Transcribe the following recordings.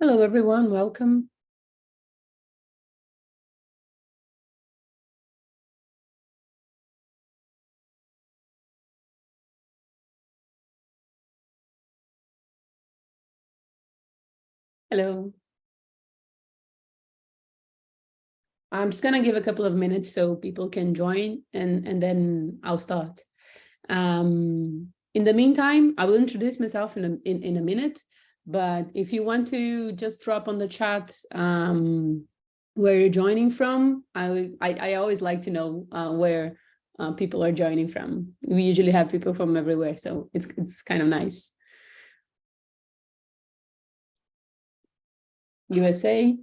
Hello, everyone. Welcome. Hello. I'm just going to give a couple of minutes so people can join and then I'll start. In the meantime, I will introduce myself in a minute, but if you want to just drop on the chat where you're joining from, I always like to know where people are joining from. We usually have people from everywhere, so it's kind of nice. USA.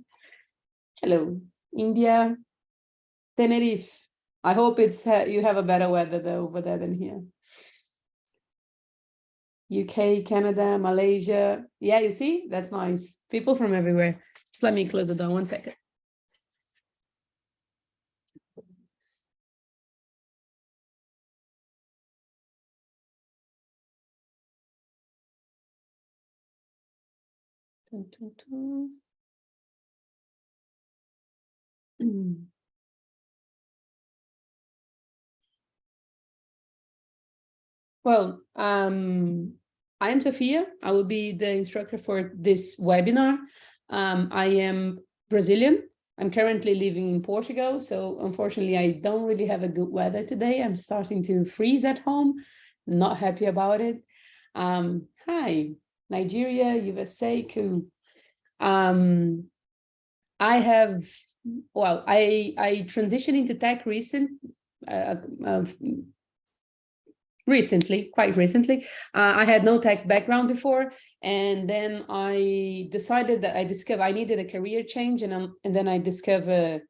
Hello. India. Tenerife. I hope it's you have a better weather over there than here. UK, Canada, Malaysia. Yeah, you see? That's nice. People from everywhere. Just let me close the door 1 second. Dun, dun, dun. Well, I am Sophia. I will be the instructor for this webinar. I am Brazilian. I'm currently living in Portugal, so unfortunately, I don't really have a good weather today. I'm starting to freeze at home. Not happy about it. Hi, Nigeria, USA, cool. I transitioned into tech quite recently. I had no tech background before, and then I decided that I needed a career change, and then I discovered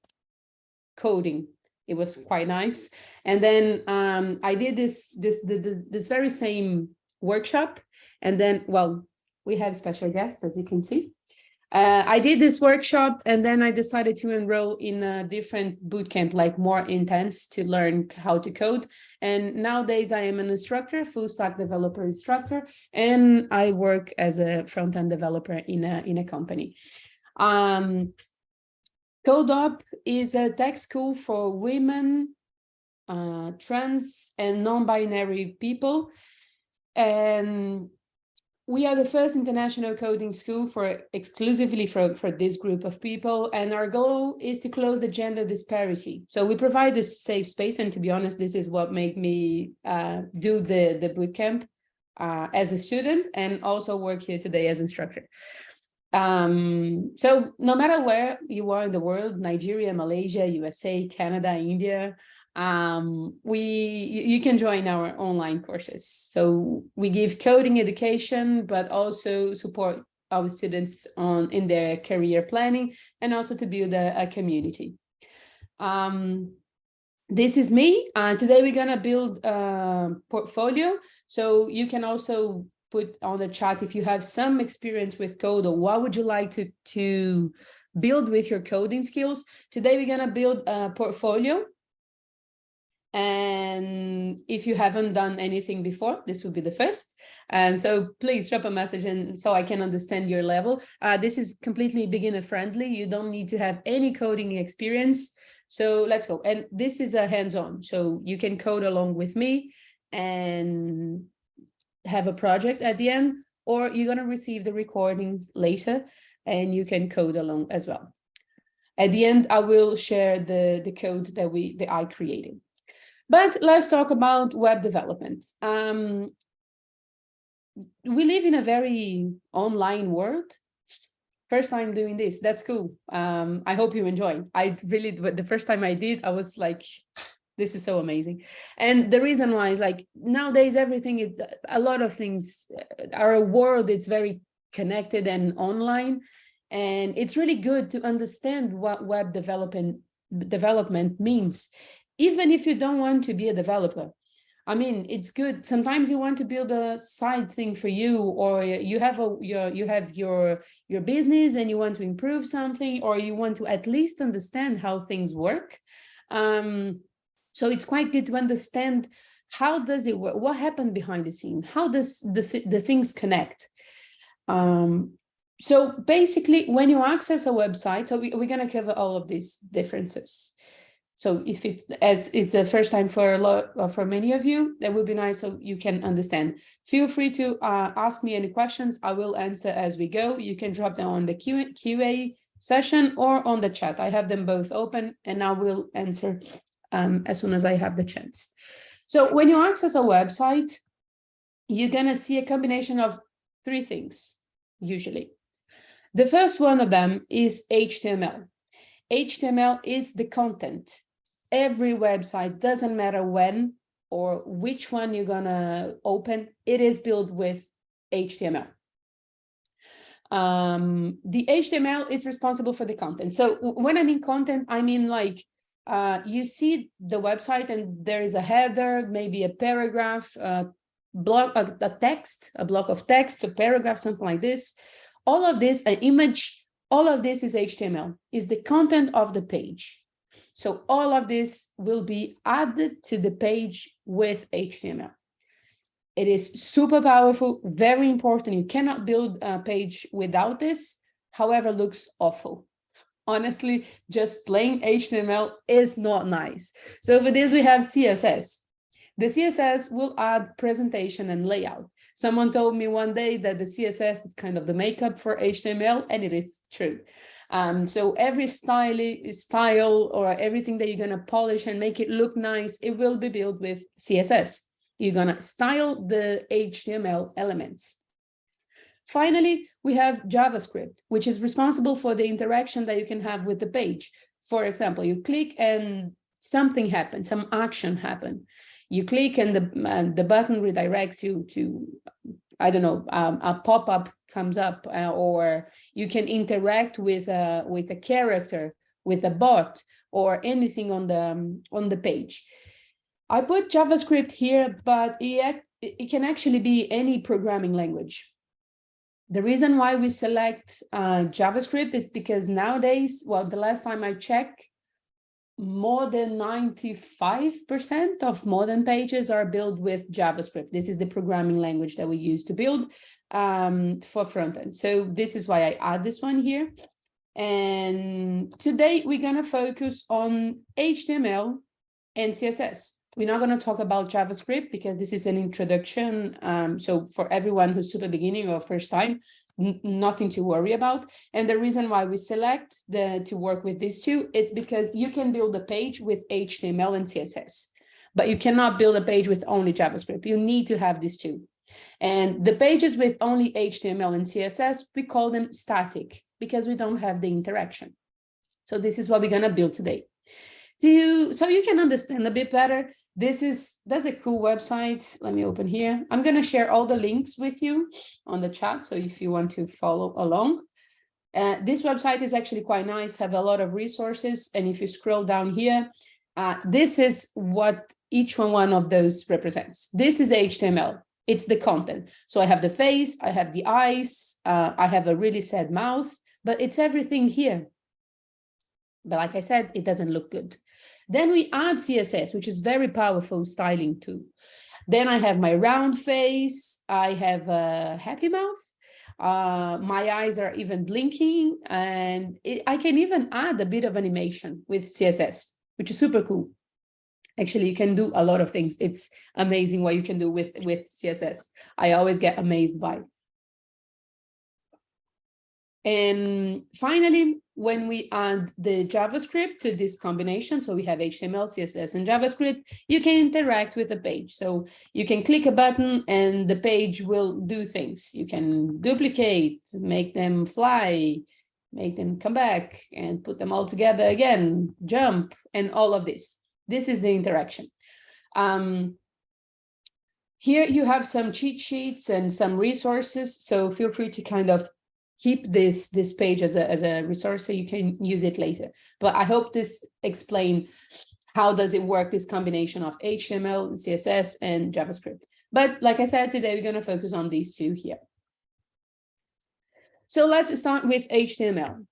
coding. It was quite nice, and then I did this very same workshop, and then we have special guests, as you can see. I did this workshop, and then I decided to enroll in a different bootcamp, like more intense, to learn how to code. And nowadays I am an instructor, full stack developer instructor, and I work as a front-end developer in a company. CodeOp is a tech school for women, trans, and non-binary people. And we are the first international coding school exclusively for this group of people. And our goal is to close the gender disparity. So we provide this safe space. And to be honest, this is what made me do the bootcamp as a student and also work here today as instructor. So no matter where you are in the world, Nigeria, Malaysia, USA, Canada, India, you can join our online courses. So we give coding education, but also support our students in their career planning and also to build a community. This is me. Today we're gonna build a portfolio. So you can also put on the chat if you have some experience with code or what would you like to build with your coding skills. Today we're gonna build a portfolio. And if you haven't done anything before, this will be the first. And so please drop a message and so I can understand your level. This is completely beginner friendly. You don't need to have any coding experience. So let's go. And this is a hands-on. So you can code along with me and have a project at the end, or you're going to receive the recordings later and you can code along as well. At the end, I will share the code that I created. But let's talk about web development. We live in a very online world. First time doing this, that's cool. I hope you enjoy. The first time I did, I was like, this is so amazing. And the reason why is like nowadays, a lot of things, our world, it's very connected and online. And it's really good to understand what web development means. Even if you don't want to be a developer, I mean, it's good. Sometimes you want to build a side thing for you, or you have your business and you want to improve something, or you want to at least understand how things work. So it's quite good to understand how does it work, what happened behind the scene, how does the things connect. So basically, when you access a website, so we're going to cover all of these differences. So if it's the first time for for many of you, that would be nice so you can understand. Feel free to ask me any questions. I will answer as we go. You can drop them on the QA session or on the chat. I have them both open and I will answer as soon as I have the chance. So when you access a website, you're going to see a combination of three things, usually. The first one of them is HTML. HTML is the content. Every website, doesn't matter when or which one you're gonna open, it is built with HTML. The HTML is responsible for the content. So when I mean content, I mean like you see the website and there is a header, maybe a paragraph, a block of text, a paragraph, something like this. All of this, an image, all of this is HTML, is the content of the page. So all of this will be added to the page with HTML. It is super powerful, very important. You cannot build a page without this, however, looks awful. Honestly, just plain HTML is not nice. So for this, we have CSS. The CSS will add presentation and layout. Someone told me one day that the CSS is kind of the makeup for HTML, and it is true. So every style or everything that you're going to polish and make it look nice, it will be built with CSS. You're going to style the HTML elements. Finally, we have JavaScript, which is responsible for the interaction that you can have with the page. For example, you click and something happens, some action happens. You click and the button redirects you to, I don't know, a pop-up comes up, or you can interact with a character, with a bot, or anything on the page. I put JavaScript here, but it can actually be any programming language. The reason why we select JavaScript is because nowadays, well, the last time I checked, more than 95% of modern pages are built with JavaScript. This is the programming language that we use to build for frontend. So this is why I add this one here. And today we're going to focus on HTML and CSS. We're not going to talk about JavaScript because this is an introduction. So for everyone who's super beginning or first time, nothing to worry about. And the reason why we select to work with these two, it's because you can build a page with HTML and CSS, but you cannot build a page with only JavaScript. You need to have these two. And the pages with only HTML and CSS, we call them static because we don't have the interaction. So this is what we're going to build today. So you can understand a bit better. That's a cool website. Let me open here. I'm going to share all the links with you on the chat. So if you want to follow along, this website is actually quite nice, have a lot of resources. And if you scroll down here, this is what each one of those represents. This is HTML. It's the content. So I have the face, I have the eyes, I have a really sad mouth, but it's everything here. But like I said, it doesn't look good. Then we add CSS, which is very powerful styling tool. Then I have my round face. I have a happy mouth. My eyes are even blinking. And I can even add a bit of animation with CSS, which is super cool. Actually, you can do a lot of things. It's amazing what you can do with CSS. I always get amazed by. And finally, when we add the JavaScript to this combination, so we have HTML, CSS, and JavaScript, you can interact with the page. So you can click a button and the page will do things. You can duplicate, make them fly, make them come back and put them all together again, jump, and all of this. This is the interaction. Here you have some cheat sheets and some resources. So feel free to kind of keep this page as a resource so you can use it later. But I hope this explains how does it work, this combination of HTML, CSS, and JavaScript. But like I said, today we're going to focus on these two here. So let's start with HTML.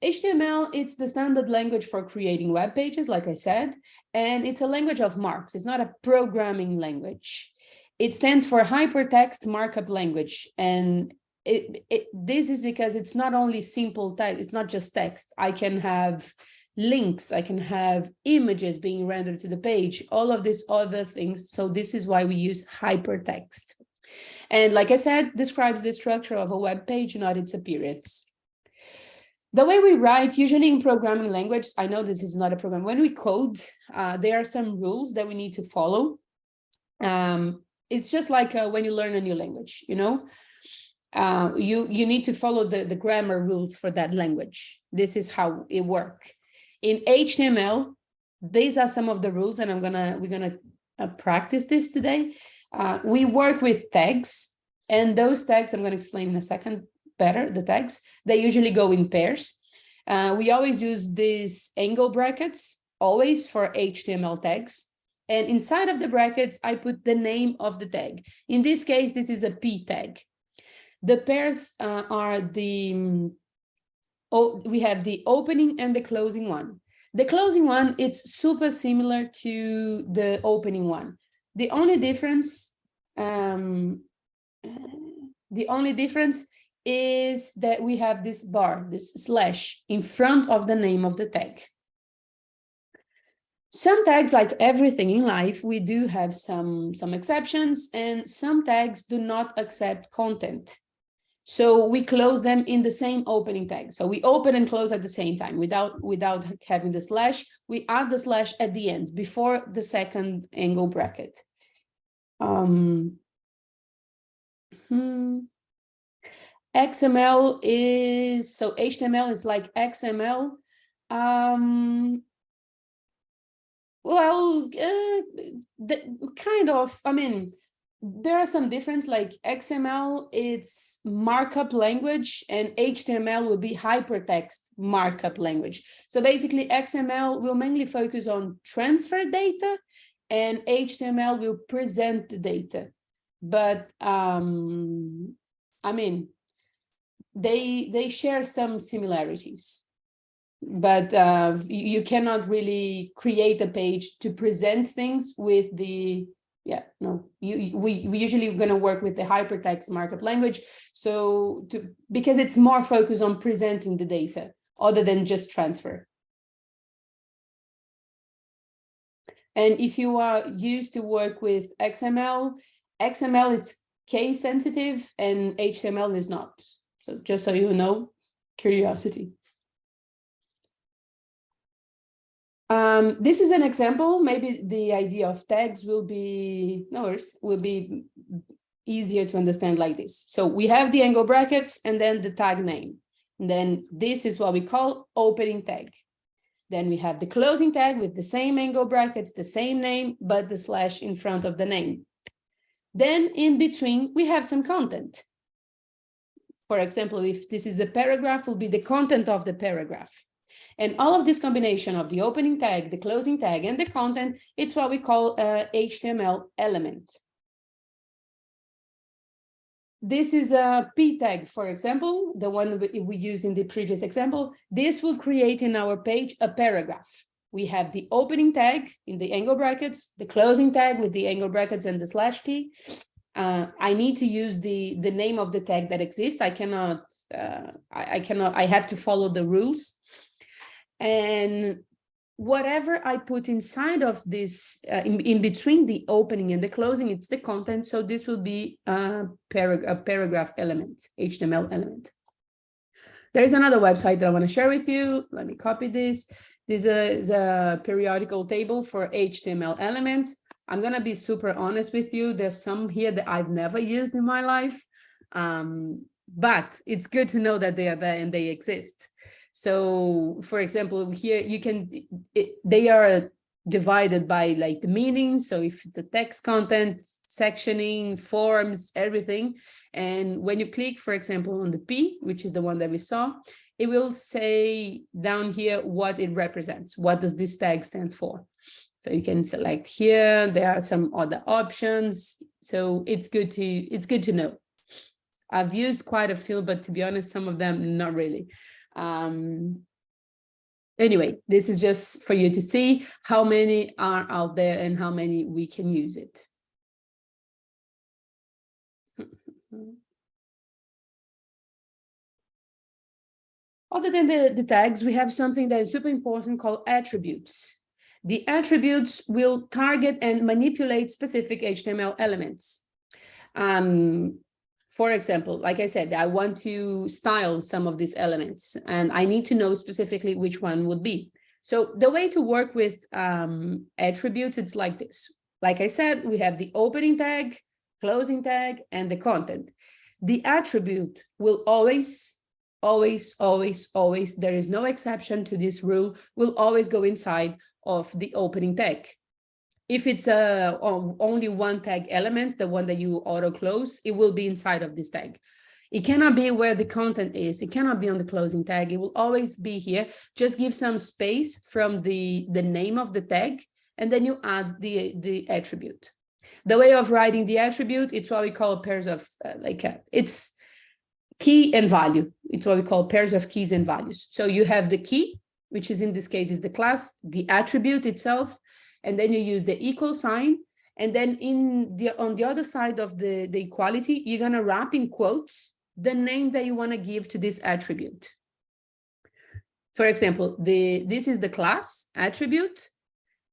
HTML, it's the standard language for creating web pages, like I said, and it's a language of marks. It's not a programming language. It stands for Hypertext Markup Language, and this is because it's not only simple text, it's not just text. I can have links, I can have images being rendered to the page, all of these other things. So this is why we use hypertext. And like I said, describes the structure of a web page, not its appearance. The way we write, usually in programming language, I know this is not a program. When we code, there are some rules that we need to follow. It's just like when you learn a new language, you know, you need to follow the grammar rules for that language. This is how it works. In HTML, these are some of the rules, and we're gonna practice this today. We work with tags, and those tags, I'm gonna explain in a second better, the tags, they usually go in pairs. We always use these angle brackets, always for HTML tags. And inside of the brackets, I put the name of the tag. In this case, this is a P tag. The pairs are we have the opening and the closing one. The closing one, it's super similar to the opening one. The only difference is that we have this bar, this slash in front of the name of the tag. Some tags, like everything in life, we do have some exceptions, and some tags do not accept content. So we close them in the same opening tag. So we open and close at the same time without having the slash. We add the slash at the end before the second angle bracket. XML is, so HTML is like XML. Well, kind of, I mean, there are some difference, like XML, it's markup language, and HTML will be hypertext markup language. So basically, XML will mainly focus on transfer data, and HTML will present the data. But I mean, they share some similarities. But you cannot really create a page to present things with the, we usually are going to work with the hypertext markup language, so because it's more focused on presenting the data other than just transfer. And if you are used to work with XML is case sensitive and HTML is not. So just so you know, curiosity. This is an example. Maybe the idea of tags will be easier to understand like this. So we have the angle brackets and then the tag name. And then this is what we call opening tag. Then we have the closing tag with the same angle brackets, the same name, but the slash in front of the name. Then in between, we have some content. For example, if this is a paragraph, will be the content of the paragraph. And all of this combination of the opening tag, the closing tag, and the content, it's what we call a HTML element. This is a P tag, for example, the one we used in the previous example. This will create in our page a paragraph. We have the opening tag in the angle brackets, the closing tag with the angle brackets and the slash key. I need to use the name of the tag that exists. I have to follow the rules. And whatever I put inside of this, in between the opening and the closing, it's the content. So this will be a paragraph element, HTML element. There's another website that I want to share with you. Let me copy this. This is a periodical table for HTML elements. I'm going to be super honest with you. There's some here that I've never used in my life, but it's good to know that they are there and they exist. So, for example, here they are divided by like the meanings. So if it's a text content, sectioning, forms, everything. And when you click, for example, on the P, which is the one that we saw, it will say down here what it represents. What does this tag stand for? So you can select here. There are some other options. So it's good to know. I've used quite a few, but to be honest, some of them not really. Anyway, this is just for you to see how many are out there and how many we can use it. Other than the tags, we have something that is super important called attributes. The attributes will target and manipulate specific HTML elements. For example, like I said, I want to style some of these elements, and I need to know specifically which one would be. So the way to work with attributes, it's like this. Like I said, we have the opening tag, closing tag, and the content. The attribute will always, there is no exception to this rule, will always go inside of the opening tag. If it's only one tag element, the one that you auto close, it will be inside of this tag. It cannot be where the content is. It cannot be on the closing tag. It will always be here. Just give some space from the name of the tag, and then you add the attribute. The way of writing the attribute, it's what we call pairs of, it's key and value. It's what we call pairs of keys and values. So you have the key, which is in this case is the class, the attribute itself, and then you use the equal sign. And then on the other side of the equality, you're going to wrap in quotes the name that you want to give to this attribute. For example, this is the class attribute,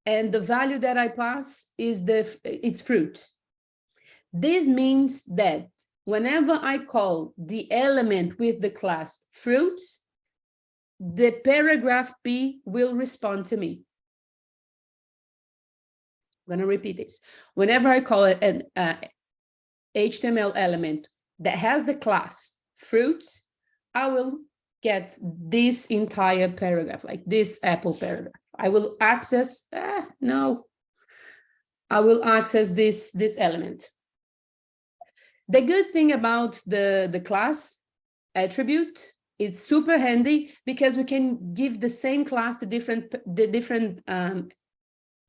and the value that I pass is it's fruit. This means that whenever I call the element with the class fruits, the paragraph P will respond to me. I'm going to repeat this. Whenever I call it an HTML element that has the class fruits, I will get this entire paragraph, like this apple paragraph. I will access, I will access this element. The good thing about the class attribute, it's super handy because we can give the same class to the different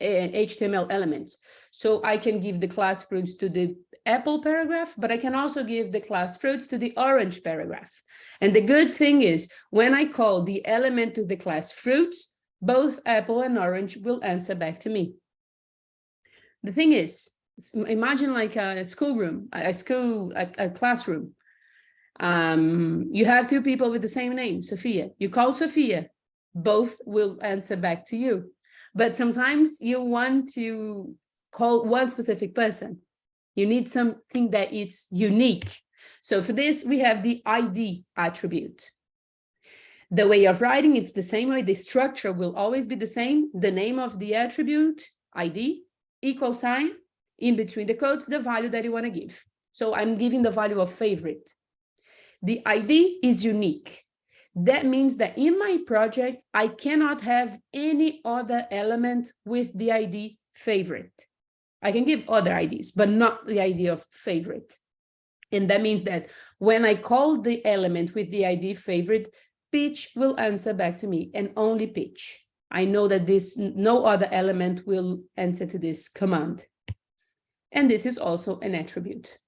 HTML elements. So I can give the class fruits to the apple paragraph, but I can also give the class fruits to the orange paragraph. And the good thing is when I call the element to the class fruits, both apple and orange will answer back to me. The thing is, imagine like a schoolroom, a classroom. You have two people with the same name, Sophia. You call Sophia, both will answer back to you. But sometimes you want to call one specific person. You need something that is unique. So for this, we have the ID attribute. The way of writing, it's the same way. The structure will always be the same. The name of the attribute, ID, equal sign, in between the quotes, the value that you want to give. So I'm giving the value of favorite. The ID is unique. That means that in my project, I cannot have any other element with the ID favorite. I can give other IDs, but not the ID of favorite. And that means that when I call the element with the ID favorite, Peach will answer back to me, and only Peach. I know that no other element will answer to this command. And this is also an attribute.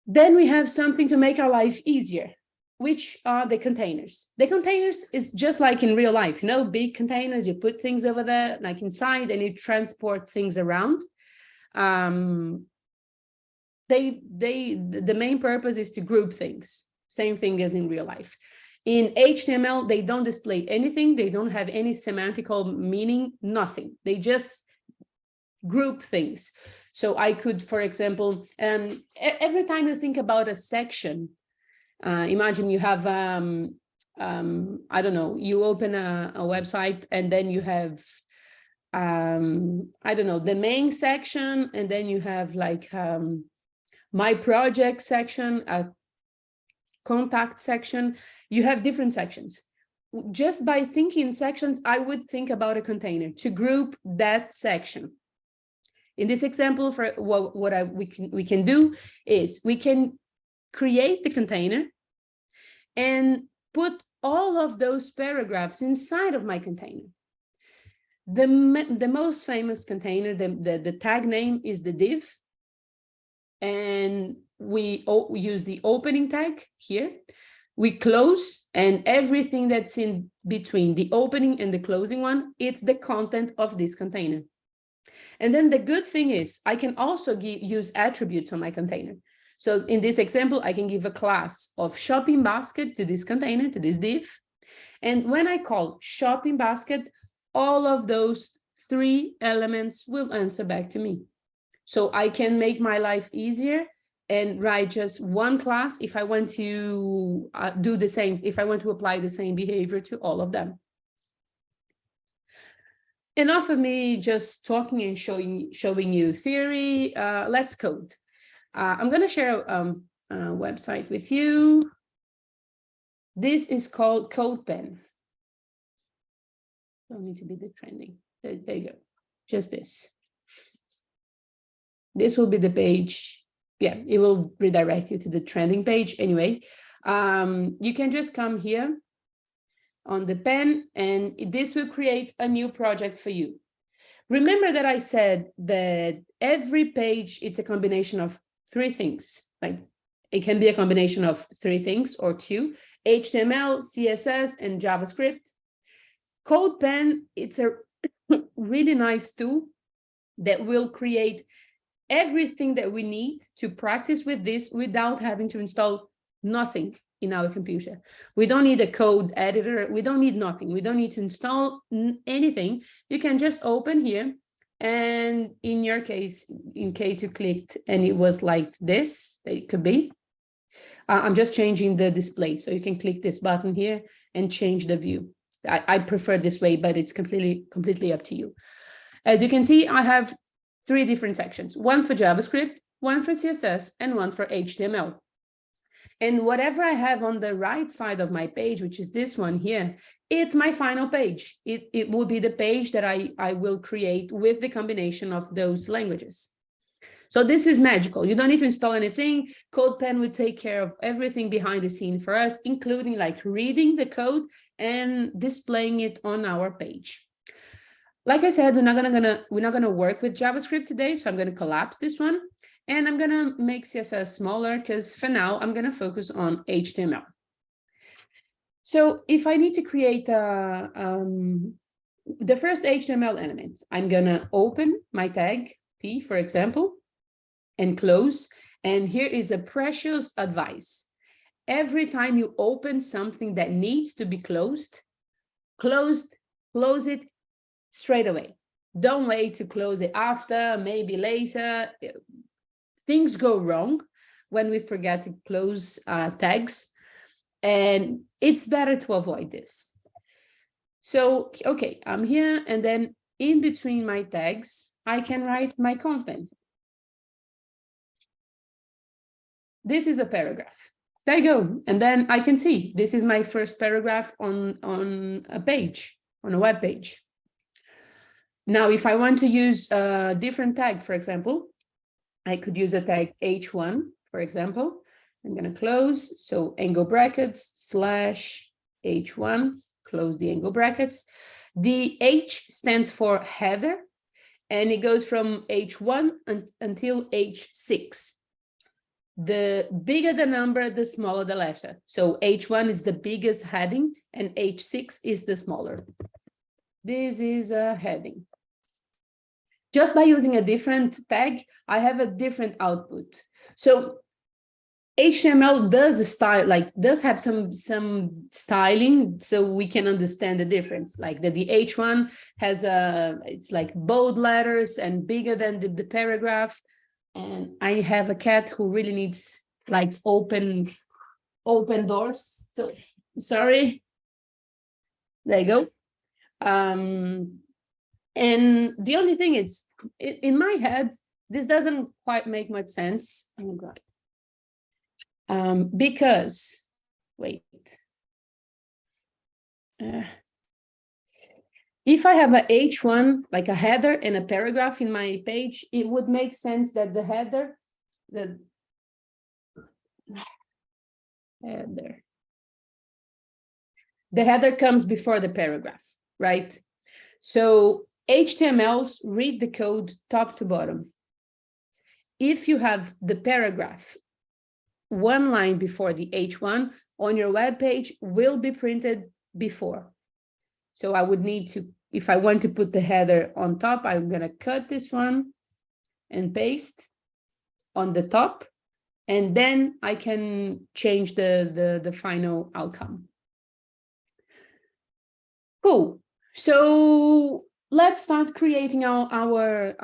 Then we have something to make our life easier, which are the containers. The containers is just like in real life, big containers, you put things over there, like inside, and you transport things around. The main purpose is to group things, same thing as in real life. In HTML, they don't display anything, they don't have any semantical meaning, nothing. They just group things. So I could, for example, every time you think about a section, imagine you have, I don't know, you open a website and then you have, I don't know, the main section, and then you have like my project section, a contact section. You have different sections. Just by thinking sections, I would think about a container to group that section. In this example, for we can do is we can create the container and put all of those paragraphs inside of my container. The most famous container, the tag name is the div, and we use the opening tag here. We close, and everything that's in between the opening and the closing one, it's the content of this container. And then the good thing is I can also use attributes on my container. So in this example, I can give a class of shopping basket to this container, to this div. And when I call shopping basket, all of those 3 elements will answer back to me. So I can make my life easier and write just one class if I want to do the same, if I want to apply the same behavior to all of them. Enough of me just talking and showing you theory. Let's code. I'm going to share a website with you. This is called CodePen. Don't need to be the trending. There you go. Just this. This will be the page. Yeah, it will redirect you to the trending page anyway. You can just come here on the pen, and this will create a new project for you. Remember that I said that every page, it's a combination of 3 things. Like it can be a combination of 3 things or 2, HTML, CSS, and JavaScript. CodePen, it's a really nice tool that will create everything that we need to practice with this without having to install nothing in our computer. We don't need a code editor. We don't need nothing. We don't need to install anything. You can just open here. And in your case, in case you clicked and it was like this, it could be. I'm just changing the display. So you can click this button here and change the view. I prefer this way, but it's completely up to you. As you can see, I have 3 different sections, one for JavaScript, one for CSS, and one for HTML. And whatever I have on the right side of my page, which is this one here, it's my final page. It will be the page that I will create with the combination of those languages. So this is magical. You don't need to install anything. CodePen will take care of everything behind the scene for us, including like reading the code and displaying it on our page. Like I said, we're not gonna work with JavaScript today, so I'm gonna collapse this one, and I'm gonna make CSS smaller because for now I'm gonna focus on HTML. So if I need to create the first HTML element, I'm gonna open my tag P, for example, and close. And here is a precious advice. Every time you open something that needs to be closed, close it straight away. Don't wait to close it after, maybe later. Things go wrong when we forget to close tags, and it's better to avoid this. So, okay, I'm here, and then in between my tags, I can write my content. This is a paragraph. There you go. And then I can see this is my first paragraph on a page, on a web page. Now, if I want to use a different tag, for example, I could use a tag H1, for example. I'm going to close. So angle brackets / H1, close the angle brackets. The H stands for header, and it goes from H1 until H6. The bigger the number, the smaller the letter. So H1 is the biggest heading and H6 is the smaller. This is a heading. Just by using a different tag, I have a different output. So HTML does have some styling, so we can understand the difference. Like the H1 has it's like bold letters and bigger than the paragraph. And I have a cat who really likes open doors. So sorry. There you go. And the only thing is, in my head, this doesn't quite make much sense. Oh God. Because, wait. If I have a H1, like a header and a paragraph in my page, it would make sense that the header comes before the paragraph, right? So HTMLs read the code top to bottom. If you have the paragraph 1 line before the H1 on your web page will be printed before. So I would need to if I want to put the header on top, I'm going to cut this one and paste on the top, and then I can change the final outcome. Cool. So let's start creating our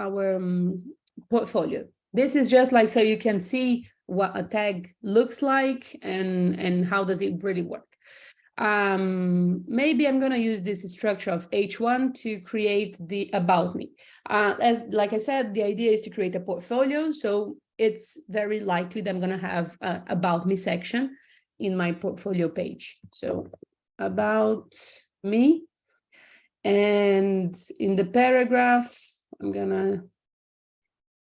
portfolio. This is just like so you can see what a tag looks like and how does it really work. Maybe I'm going to use this structure of H1 to create the about me. Like I said, the idea is to create a portfolio. So it's very likely that I'm going to have a about me section in my portfolio page. So about me. And in the paragraph, I'm going to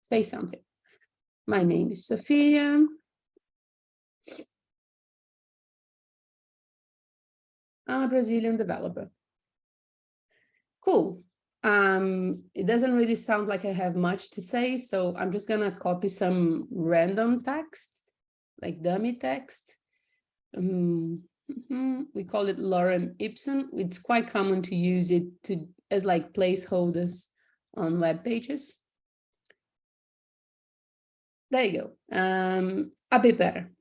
say something. My name is Sophia. I'm a Brazilian developer. Cool. It doesn't really sound like I have much to say, so I'm just gonna copy some random text, like dummy text. We call it lorem ipsum. It's quite common to use it as like placeholders on web pages. There you go. A bit better.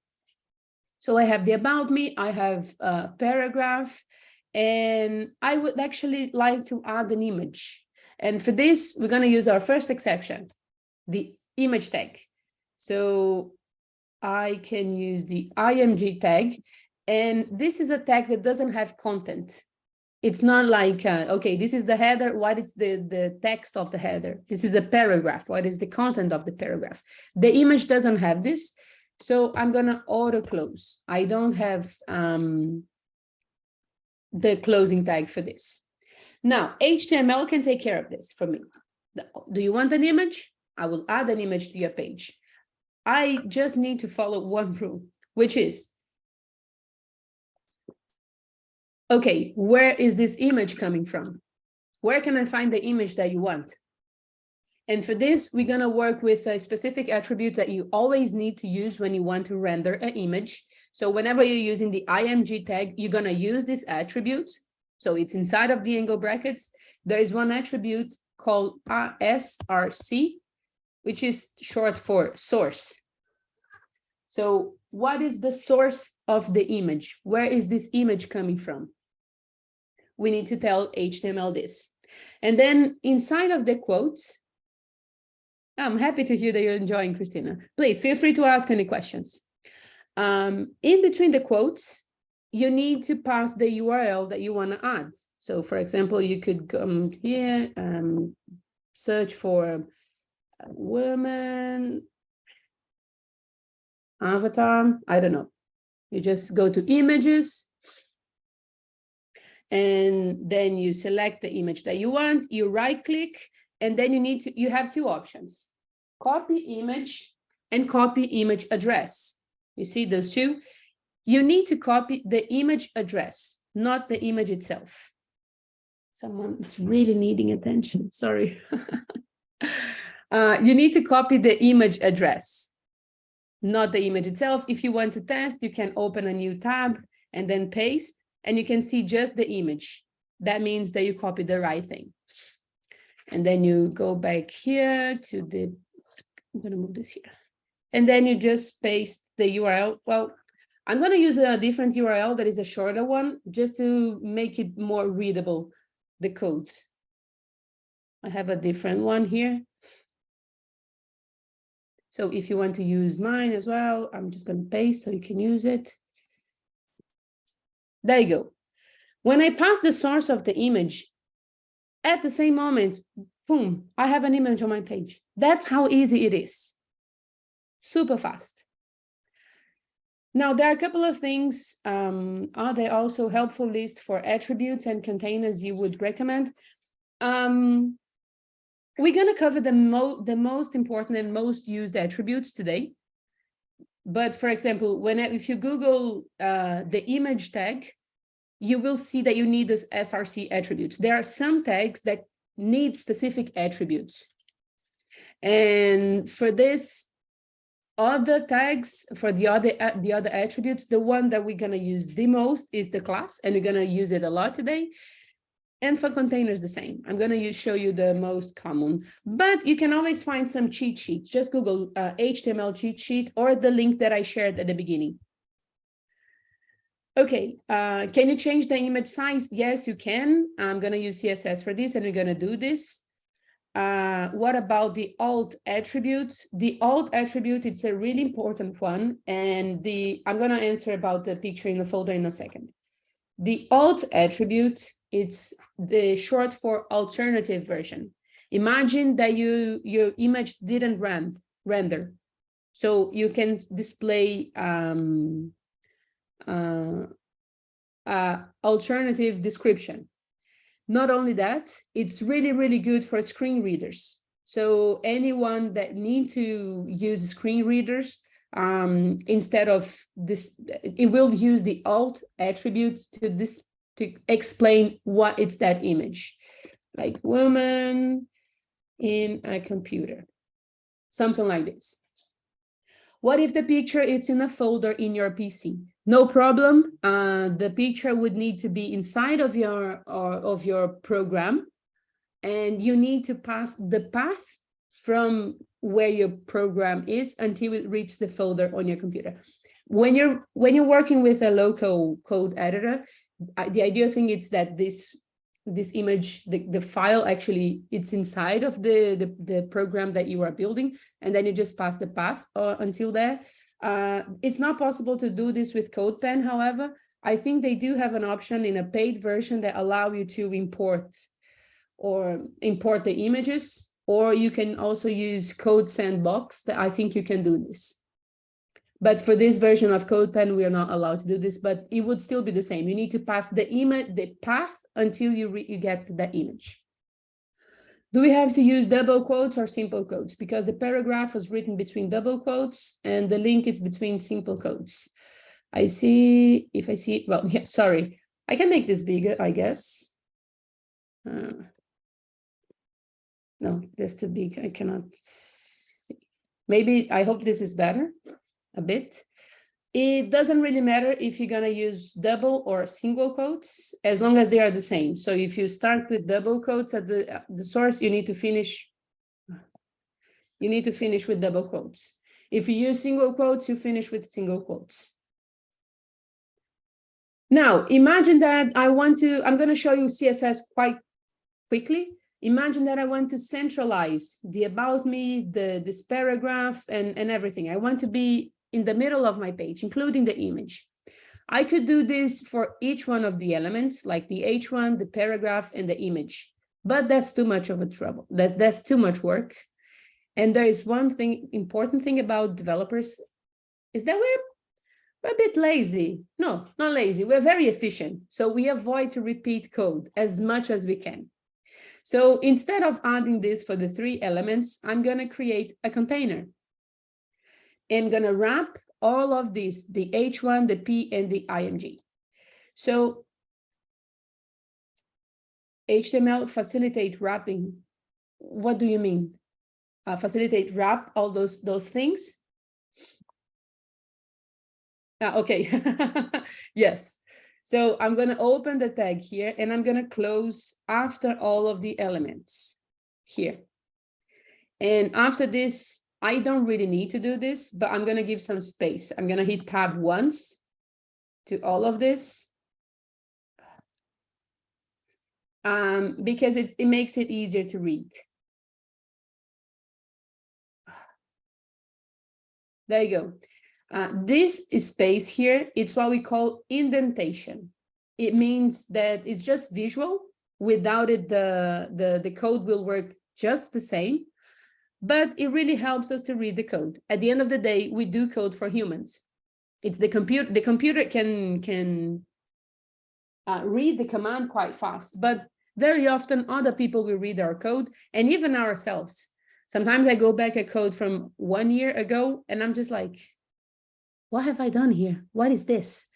So I have the about me, I have a paragraph, and I would actually like to add an image. And for this, we're going to use our first exception, the image tag. So I can use the img tag, and this is a tag that doesn't have content. It's not like, okay, this is the header, what is the text of the header? This is a paragraph, what is the content of the paragraph? The image doesn't have this, so I'm gonna auto close. I don't have the closing tag for this. Now, HTML can take care of this for me. Do you want an image? I will add an image to your page. I just need to follow one rule, which is, okay, where is this image coming from? Where can I find the image that you want? And for this, we're going to work with a specific attribute that you always need to use when you want to render an image. So whenever you're using the img tag, you're going to use this attribute. So it's inside of the angle brackets. There is one attribute called src, which is short for source. So what is the source of the image? Where is this image coming from? We need to tell HTML this. And then inside of the quotes, I'm happy to hear that you're enjoying, Christina. Please feel free to ask any questions. In between the quotes, you need to pass the URL that you want to add. So for example, you could come here, search for woman, avatar, I don't know. You just go to images, and then you select the image that you want, you right click, and then you have two options, copy image and copy image address. You see those two? You need to copy the image address, not the image itself. Someone's really needing attention, sorry. You need to copy the image address, not the image itself. If you want to test, you can open a new tab and then paste, and you can see just the image. That means that you copied the right thing. And then you go back here to the, I'm going to move this here. And then you just paste the URL. Well, I'm going to use a different URL that is a shorter one, just to make it more readable, the code. I have a different one here. So if you want to use mine as well, I'm just going to paste so you can use it. There you go. When I pass the source of the image, at the same moment, boom, I have an image on my page. That's how easy it is. Super fast. Now, there are a couple of things. Are there also helpful lists for attributes and containers you would recommend? We're going to cover the most important and most used attributes today. But for example, if you Google the image tag, you will see that you need this src attributes. There are some tags that need specific attributes. And for this, other tags, for the other attributes, the one that we're going to use the most is the class, and we're going to use it a lot today. And for containers, the same. I'm going to show you the most common, but you can always find some cheat sheets. Just Google HTML cheat sheet or the link that I shared at the beginning. Okay, can you change the image size? Yes, you can. I'm going to use CSS for this, and we're going to do this. What about the alt attribute? The alt attribute, it's a really important one, and I'm going to answer about the picture in the folder in a second. The alt attribute, it's the short for alternative version. Imagine that your image didn't render, so you can display alternative description. Not only that, it's really, really good for screen readers. So anyone that need to use screen readers, instead of this, it will use the alt attribute to explain what it's that image, like woman in a computer, something like this. What if the picture it's in a folder in your PC? No problem. The picture would need to be inside of your program, and you need to pass the path from where your program is until it reaches the folder on your computer. When you're working with a local code editor, the ideal thing is that this image, the file actually, it's inside of the program that you are building, and then you just pass the path until there. It's not possible to do this with CodePen. However, I think they do have an option in a paid version that allow you to import the images, or you can also use Code Sandbox. That I think you can do this. But for this version of CodePen, we are not allowed to do this, but it would still be the same. You need to pass the path until you get the image. Do we have to use double quotes or simple quotes? Because the paragraph was written between double quotes and the link is between simple quotes. Well, yeah, sorry. I can make this bigger, I guess. No, that's too big. I cannot see. Maybe, I hope this is better a bit. It doesn't really matter if you're gonna use double or single quotes, as long as they are the same. So if you start with double quotes at the source, you need to finish with double quotes. If you use single quotes, you finish with single quotes. Now, imagine that I'm gonna show you CSS quite quickly. Imagine that I want to centralize the about me, this paragraph and everything. I want to be in the middle of my page, including the image. I could do this for each one of the elements, like the H1, the paragraph, and the image, but that's too much of a trouble. That's too much work. And there is one important thing about developers, is that we're a bit lazy. No, not lazy. We're very efficient. So we avoid to repeat code as much as we can. So instead of adding this for the 3 elements, I'm going to create a container. I'm going to wrap all of these, the H1, the P, and the IMG. So HTML facilitate wrapping. What do you mean? Facilitate wrap all those things? Okay. Yes. So I'm going to open the tag here, and I'm going to close after all of the elements here. And after this, I don't really need to do this, but I'm going to give some space. I'm going to hit tab once to all of this. Because it makes it easier to read. There you go. This space here, it's what we call indentation. It means that it's just visual. Without it, the code will work just the same. But it really helps us to read the code. At the end of the day, we do code for humans. It's the computer. The computer can read the command quite fast, but very often other people will read our code, and even ourselves. Sometimes I go back at code from 1 year ago, and I'm just like, what have I done here? What is this?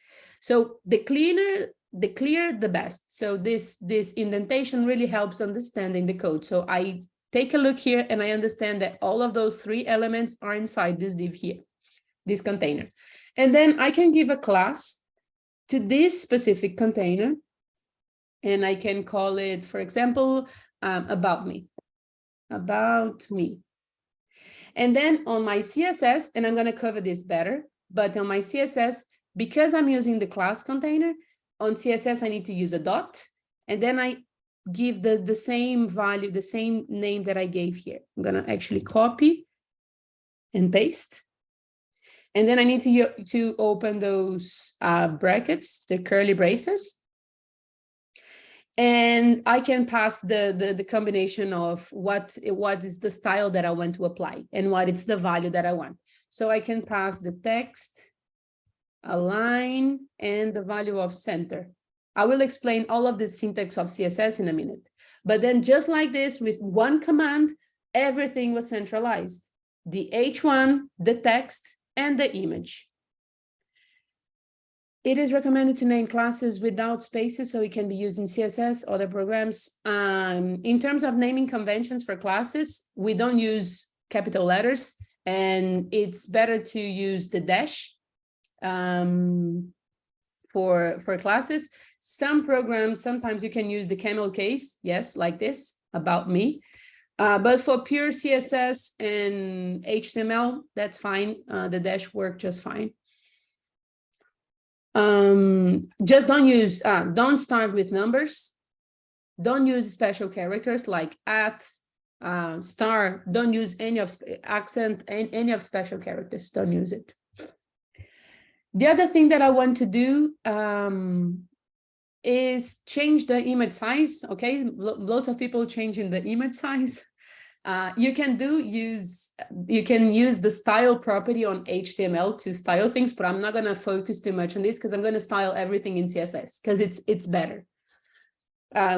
So the clearer, the best. So this indentation really helps understanding the code. So I take a look here, and I understand that all of those 3 elements are inside this div here, this container. And then I can give a class to this specific container. And I can call it, for example, about me. About me. And then on my CSS, and I'm going to cover this better, but on my CSS, because I'm using the class container, on CSS, I need to use a dot. And then I give the same value, the same name that I gave here. I'm going to actually copy and paste. And then I need to open those brackets, the curly braces. And I can pass the combination of what is the style that I want to apply and what is the value that I want. So I can pass the text, align, and the value of center. I will explain all of the syntax of CSS in a minute. But then just like this, with one command, everything was centralized. The H1, the text, and the image. It is recommended to name classes without spaces so it can be used in CSS, other programs. In terms of naming conventions for classes, we don't use capital letters, and it's better to use the dash for classes. Some programs, sometimes you can use the camel case, yes, like this, about me. But for pure CSS and HTML, that's fine. The dash work just fine. Just don't start with numbers. Don't use special characters like at, star. Don't use any of accent and any of special characters. Don't use it. The other thing that I want to do is change the image size. Okay, lots of people changing the image size. You can use the style property on HTML to style things, but I'm not going to focus too much on this because I'm going to style everything in CSS because it's better.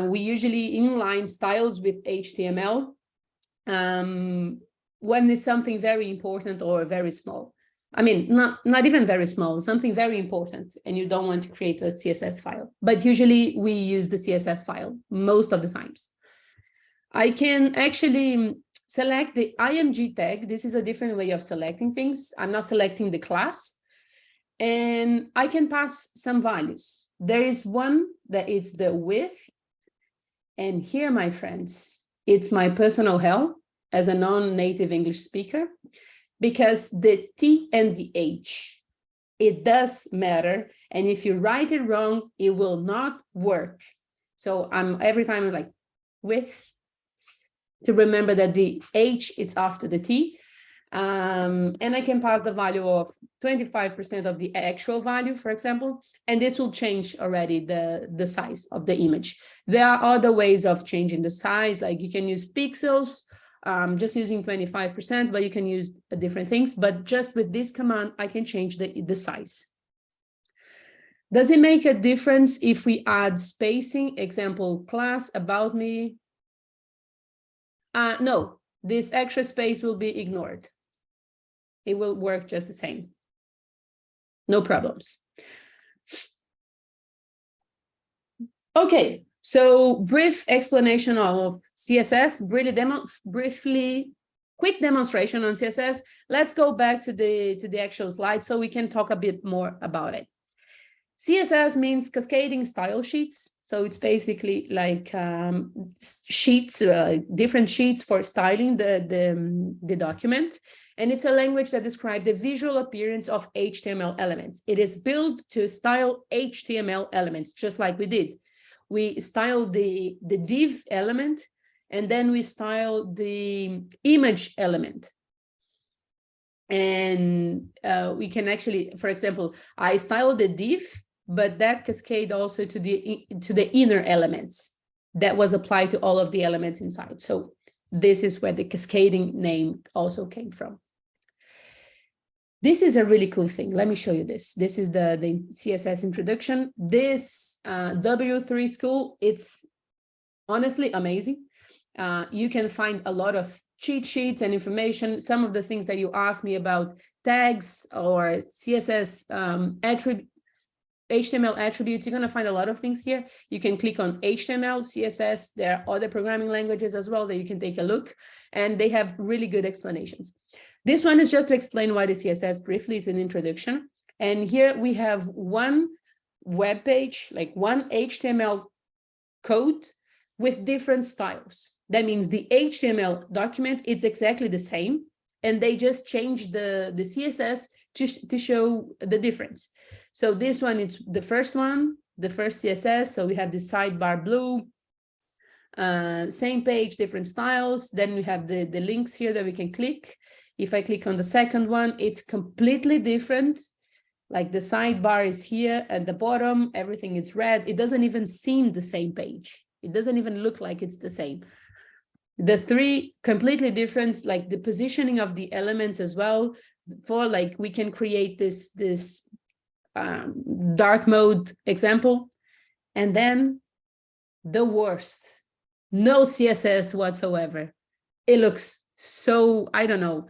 We usually inline styles with HTML when it's something very important or very small. I mean, not even very small, something very important, and you don't want to create a CSS file. But usually we use the CSS file most of the times. I can actually select the IMG tag. This is a different way of selecting things. I'm not selecting the class. And I can pass some values. There is one that is the width. And here, my friends, it's my personal hell as a non-native English speaker, because the T and the H, it does matter. And if you write it wrong, it will not work. So every time I'm like, width, to remember that the H it's after the T. And I can pass the value of 25% of the actual value, for example, and this will change already the size of the image. There are other ways of changing the size, like you can use pixels, just using 25%, but you can use different things. But just with this command, I can change the size. Does it make a difference if we add spacing? Example, class, about me. No, this extra space will be ignored. It will work just the same. No problems. Okay, so brief explanation of CSS, quick demonstration on CSS. Let's go back to the actual slide so we can talk a bit more about it. CSS means cascading style sheets. So it's basically like sheets, different sheets for styling the document. And it's a language that describes the visual appearance of HTML elements. It is built to style HTML elements, just like we did. We style the div element, and then we style the image element. And we can actually, for example, I style the div, but that cascade also to the inner elements that was applied to all of the elements inside. So this is where the cascading name also came from. This is a really cool thing. Let me show you this. This is the CSS introduction. This W3 school, it's honestly amazing. You can find a lot of cheat sheets and information. Some of the things that you asked me about, tags or CSS HTML attributes, you're going to find a lot of things here. You can click on HTML, CSS. There are other programming languages as well that you can take a look, and they have really good explanations. This one is just to explain why the CSS briefly is an introduction. And here we have one web page, like one HTML code with different styles. That means the HTML document, it's exactly the same, and they just change the CSS to show the difference. So this one, it's the first one, the first CSS. So we have the sidebar blue, same page, different styles. Then we have the links here that we can click. If I click on the second one, it's completely different. Like the sidebar is here at the bottom, everything is red. It doesn't even seem the same page. It doesn't even look like it's the same. The three completely different, like the positioning of the elements as well. For like, we can create this dark mode example. And then the worst, no CSS whatsoever. It looks so, I don't know,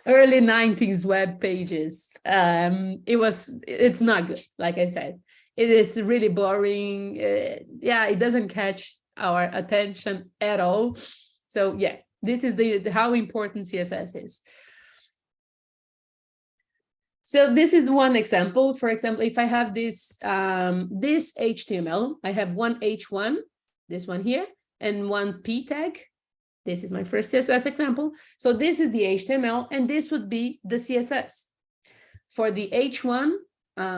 early 90s web pages. It's not good, like I said. It is really boring. Yeah, it doesn't catch our attention at all. So yeah, this is how important CSS is. So this is one example. For example, if I have this HTML, I have one H1, this one here, and one P tag. This is my first CSS example. So this is the HTML, and this would be the CSS. For the H1,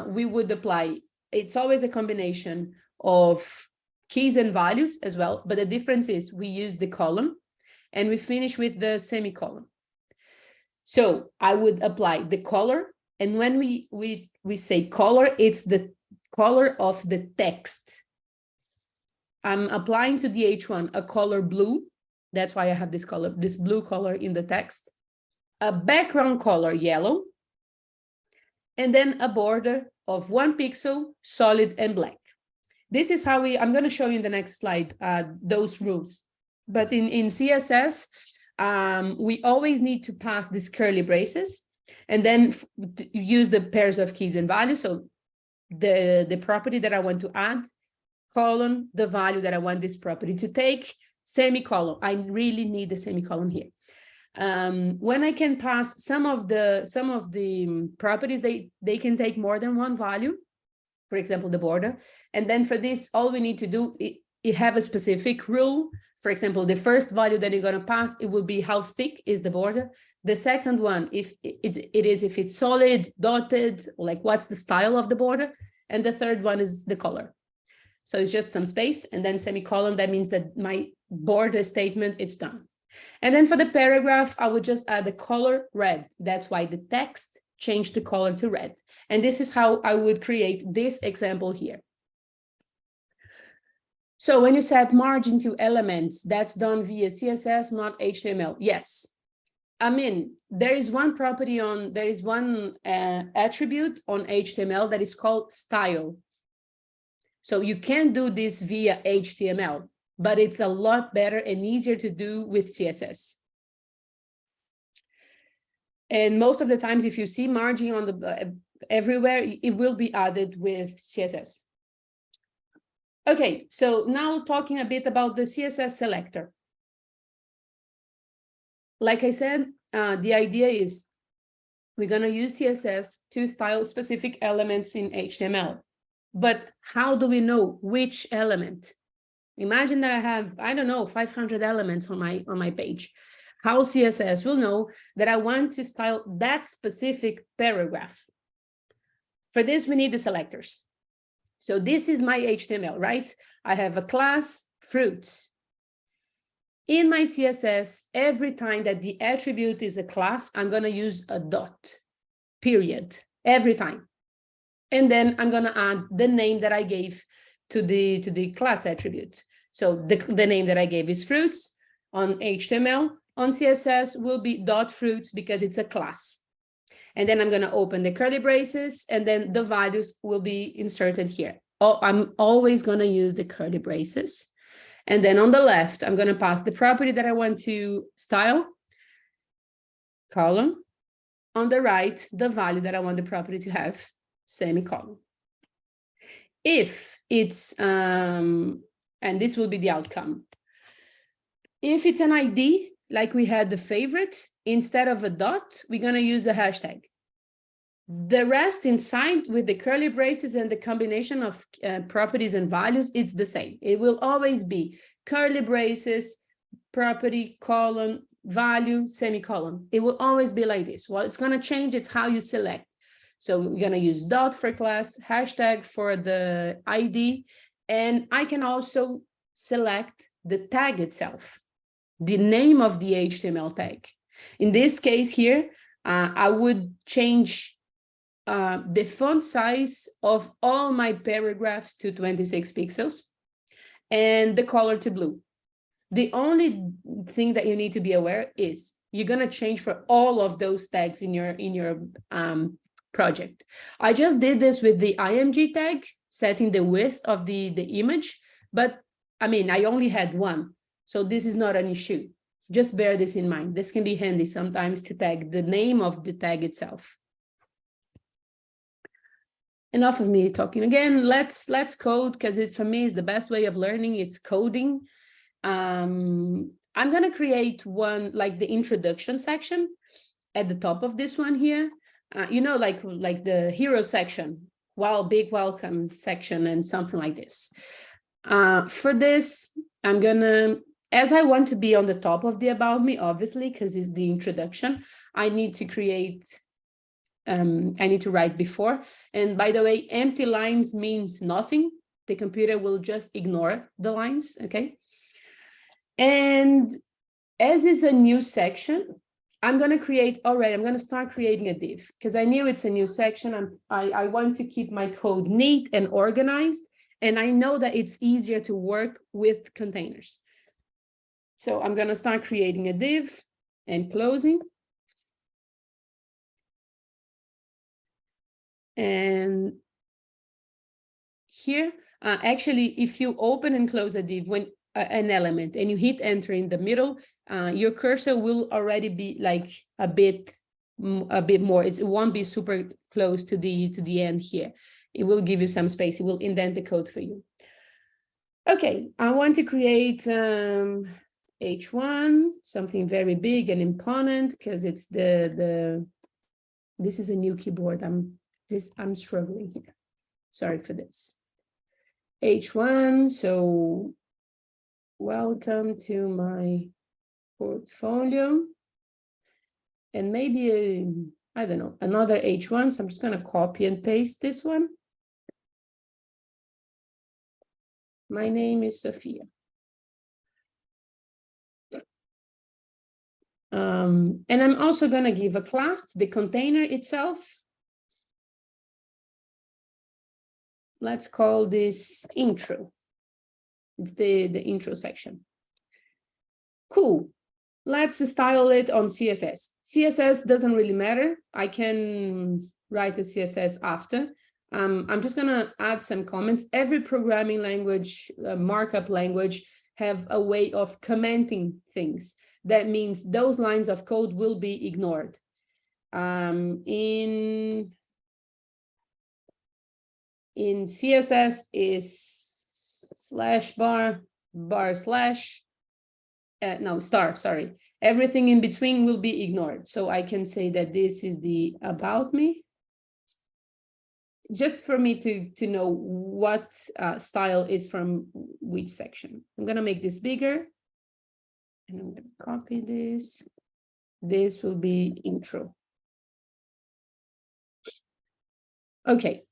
we would apply, it's always a combination of keys and values as well, but the difference is we use the column and we finish with the semicolon. So I would apply the color, and when we say color, it's the color of the text. I'm applying to the H1 a color blue. That's why I have this color, this blue color in the text, a background color yellow, and then a border of 1 pixel, solid and black. This is how I'm going to show you in the next slide those rules. But in CSS, we always need to pass these curly braces and then use the pairs of keys and values. So the property that I want to add, colon, the value that I want this property to take, semicolon. I really need the semicolon here. When I can pass some of the properties, they can take more than one value, for example, the border. And then for this, all we need to do is have a specific rule. For example, the first value that you're going to pass, it will be how thick is the border. The second one, if it's solid, dotted, like what's the style of the border. And the third one is the color. So it's just some space and then semicolon. That means that my border statement, it's done. And then for the paragraph, I would just add the color red. That's why the text changed the color to red. And this is how I would create this example here. So when you set margin to elements, that's done via CSS, not HTML. Yes. I mean, there is one attribute on HTML that is called style. So you can do this via HTML, but it's a lot better and easier to do with CSS. And most of the times, if you see margin on the everywhere, it will be added with CSS. Okay, so now talking a bit about the CSS selector. Like I said, the idea is we're going to use CSS to style specific elements in HTML. But how do we know which element? Imagine that I have, I don't know, 500 elements on my page. How CSS will know that I want to style that specific paragraph? For this, we need the selectors. So this is my HTML, right? I have a class, fruits. In my CSS, every time that the attribute is a class, I'm going to use a dot, period, every time. And then I'm going to add the name that I gave to the class attribute. So the name that I gave is fruits on HTML. On CSS will be dot fruits because it's a class. And then I'm going to open the curly braces, and then the values will be inserted here. Oh, I'm always going to use the curly braces. And then on the left, I'm going to pass the property that I want to style, column. On the right, the value that I want the property to have, semicolon. If it's, and this will be the outcome. If it's an ID, like we had the favorite, instead of a dot, we're going to use a hashtag. The rest inside with the curly braces and the combination of properties and values, it's the same. It will always be curly braces, property, colon, value, semicolon. It will always be like this. What it's going to change, it's how you select. So we're going to use dot for class, hashtag for the ID, and I can also select the tag itself, the name of the HTML tag. In this case here, I would change the font size of all my paragraphs to 26 pixels and the color to blue. The only thing that you need to be aware is you're going to change for all of those tags in your project. I just did this with the IMG tag, setting the width of the image, but I mean, I only had one, so this is not an issue. Just bear this in mind. This can be handy sometimes to tag the name of the tag itself. Enough of me talking again. Let's code, because it for me is the best way of learning. It's coding. I'm going to create one like the introduction section at the top of this one here. You know, like the hero section, wow, big welcome section and something like this. For this, I'm gonna, as I want to be on the top of the about me, obviously, because it's the introduction, I need to create, I need to write before. And by the way, empty lines means nothing. The computer will just ignore the lines, okay? And as is a new section, I'm going to create already, I'm going to start creating a div because I knew it's a new section. I want to keep my code neat and organized. And I know that it's easier to work with containers. So I'm going to start creating a div and closing. And here, actually, if you open and close a div, when an element and you hit enter in the middle, your cursor will already be like a bit more. It won't be super close to the end here. It will give you some space. It will indent the code for you. Okay, I want to create H1, something very big and imponent because it's this is a new keyboard. I'm struggling here. Sorry for this. H1, so welcome to my portfolio. And maybe, I don't know, another H1. So I'm just going to copy and paste this one. My name is Sophia. And I'm also going to give a class to the container itself. Let's call this intro. It's the intro section. Cool. Let's style it on CSS. CSS doesn't really matter. I can write the CSS after. I'm just going to add some comments. Every programming language, markup language, have a way of commenting things. That means those lines of code will be ignored. In CSS is /bar star, sorry. Everything in between will be ignored. So I can say that this is the about me. Just for me to know what style is from which section. I'm going to make this bigger. And I'm going to copy this. This will be intro. Okay.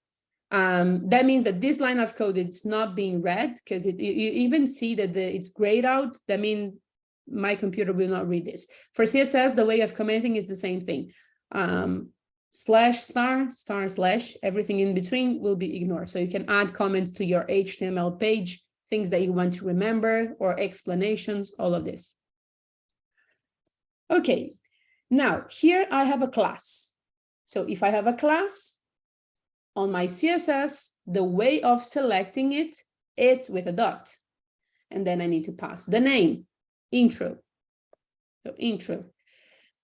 That means that this line of code, it's not being read because you even see that it's grayed out. That means my computer will not read this. For CSS, the way of commenting is the same thing. /*// everything in between will be ignored. So you can add comments to your HTML page, things that you want to remember or explanations, all of this. Okay, now here I have a class. So if I have a class on my CSS, the way of selecting it, it's with a dot. And then I need to pass the name, intro. So intro.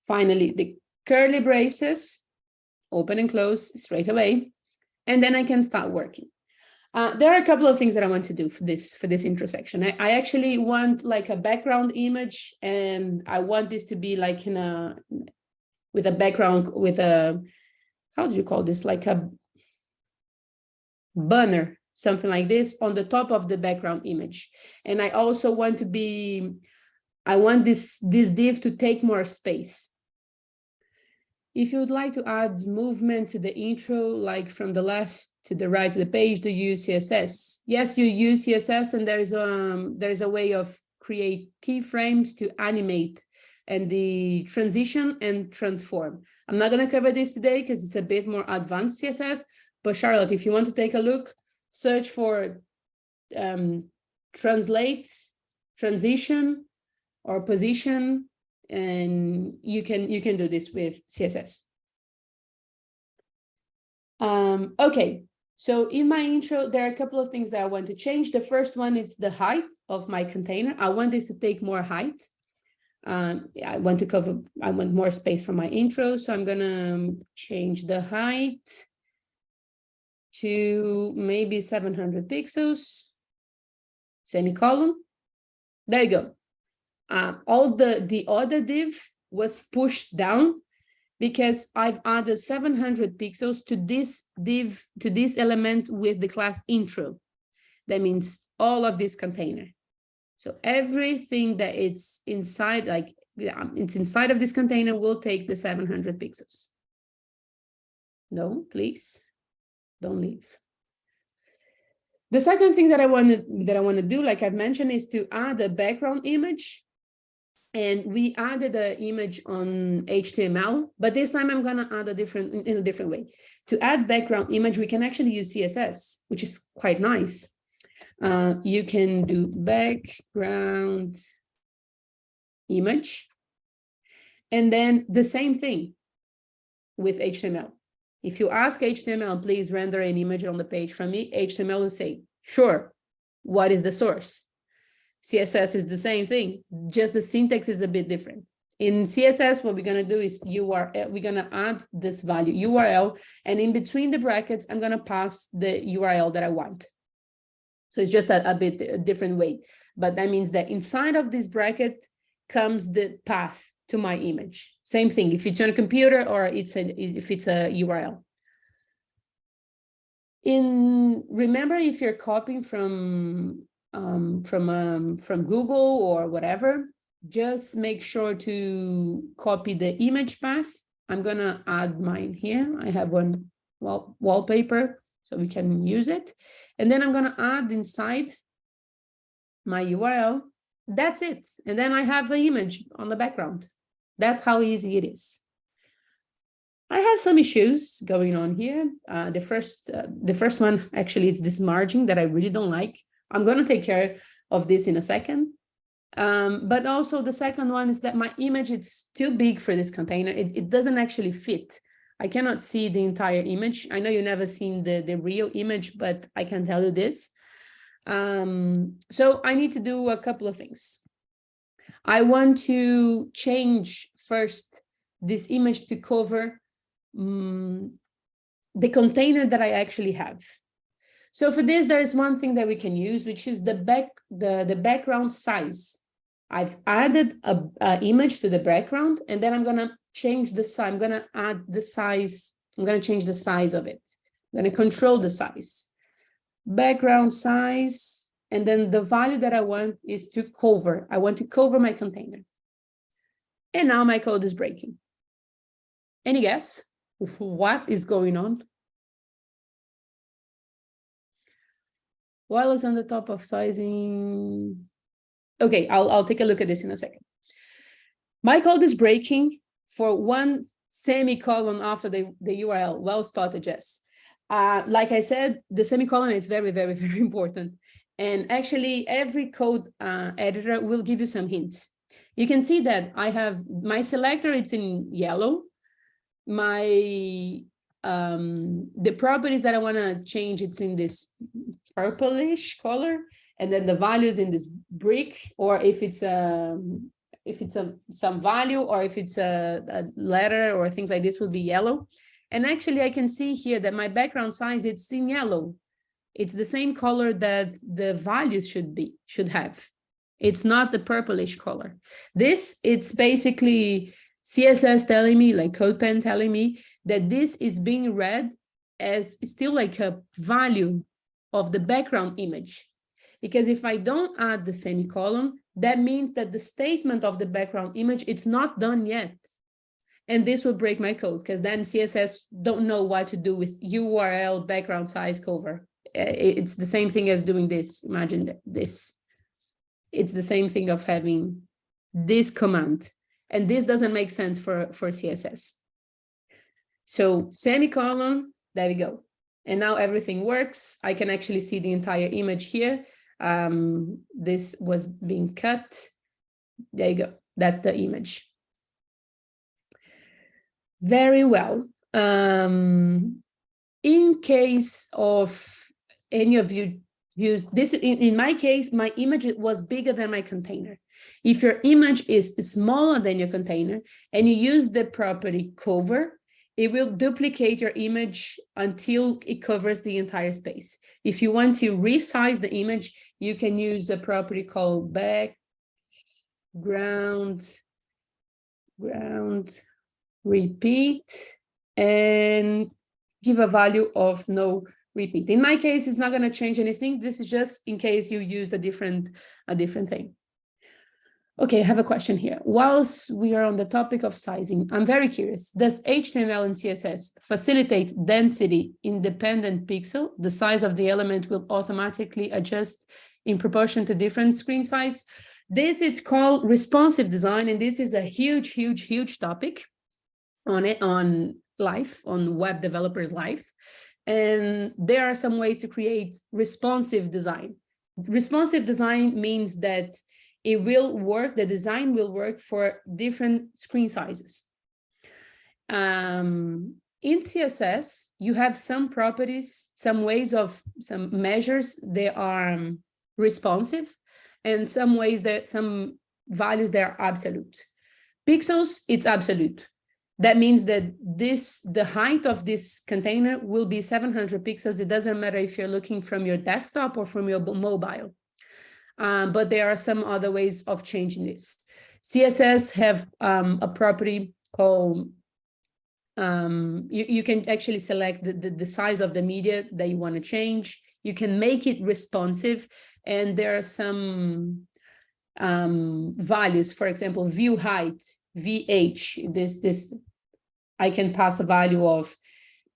Finally, the curly braces, open and close straight away, and then I can start working. There are a couple of things that I want to do for this intro section. I actually want like a background image, and I want this to be like with a background with a how do you call this? Like a banner, something like this on the top of the background image. And I also want to be, I want this div to take more space. If you would like to add movement to the intro, like from the left to the right of the page, do you use CSS? Yes, you use CSS, and there's a way of create keyframes to animate and the transition and transform. I'm not going to cover this today because it's a bit more advanced CSS, but Charlotte, if you want to take a look, search for translate, transition, or position, and you can do this with CSS. Okay, so in my intro, there are a couple of things that I want to change. The first one is the height of my container. I want this to take more height. I want more space for my intro, so I'm gonna change the height to maybe 700 pixels, semicolon. There you go. All the other div was pushed down because I've added 700 pixels to this div, to this element with the class intro. That means all of this container. So everything that it's inside, like it's inside of this container, will take the 700 pixels. No, please don't leave. The second thing that I want to do, like I've mentioned, is to add a background image. And we added the image on HTML, but this time I'm gonna add in a different way. To add background image, we can actually use CSS, which is quite nice. You can do background image, and then the same thing with HTML. If you ask HTML, please render an image on the page from me, HTML will say, sure, what is the source? CSS is the same thing, just the syntax is a bit different. In CSS, what we're going to do is URL, we're going to add this value URL, and in between the brackets, I'm going to pass the URL that I want. So it's just a bit a different way, but that means that inside of this bracket comes the path to my image. Same thing, if it's on a computer or if it's a URL. Remember, if you're copying from Google or whatever, just make sure to copy the image path. I'm gonna add mine here. I have one wallpaper, so we can use it. And then I'm gonna add inside my URL. That's it. And then I have an image on the background. That's how easy it is. I have some issues going on here. The first one, actually, it's this margin that I really don't like. I'm going to take care of this in a second. But also the second one is that my image is too big for this container. It doesn't actually fit. I cannot see the entire image. I know you've never seen the real image, but I can tell you this. So I need to do a couple of things. I want to change first this image to cover the container that I actually have. So for this, there is one thing that we can use, which is the background size. I've added a image to the background, and then I'm going to change the size. I'm going to add the size. I'm going to change the size of it. I'm going to control the size. Background size, and then the value that I want is to cover. I want to cover my container. And now my code is breaking. Any guess what is going on? While it's on the top of sizing. Okay, I'll take a look at this in a second. My code is breaking for one semicolon after the URL. Well spotted, Jess. Like I said, the semicolon is very, very, very important. And actually, every code editor will give you some hints. You can see that I have my selector, it's in yellow. The properties that I want to change, it's in this purplish color, and then the values in this brick, or if it's some value, or if it's a letter or things like this, will be yellow. And actually, I can see here that my background size, it's in yellow. It's the same color that the values should have. It's not the purplish color. This, it's basically CSS telling me, like CodePen telling me that this is being read as still like a value of the background image. Because if I don't add the semicolon, that means that the statement of the background image, it's not done yet. And this will break my code, because then CSS don't know what to do with URL background size cover. It's the same thing as doing this. Imagine this. It's the same thing of having this command. And this doesn't make sense for CSS. So semicolon, there we go. And now everything works. I can actually see the entire image here. This was being cut. There you go. That's the image. Very well. In case of any of you use this, in my case, my image was bigger than my container. If your image is smaller than your container and you use the property cover, it will duplicate your image until it covers the entire space. If you want to resize the image, you can use a property called background repeat and give a value of no repeat. In my case, it's not going to change anything. This is just in case you used a different thing. Okay, I have a question here. Whilst we are on the topic of sizing, I'm very curious. Does HTML and CSS facilitate density independent pixel? The size of the element will automatically adjust in proportion to different screen size. This is called responsive design, and this is a huge topic on web developers' life. And there are some ways to create responsive design. Responsive design means that it will work, the design will work for different screen sizes. In CSS, you have some properties, some measures, they are responsive, and some values that are absolute. Pixels, it's absolute. That means that the height of this container will be 700 pixels. It doesn't matter if you're looking from your desktop or from your mobile. But there are some other ways of changing this. CSS have a property called, you can actually select the size of the media that you want to change. You can make it responsive, and there are some values, for example, view height, VH, this I can pass a value of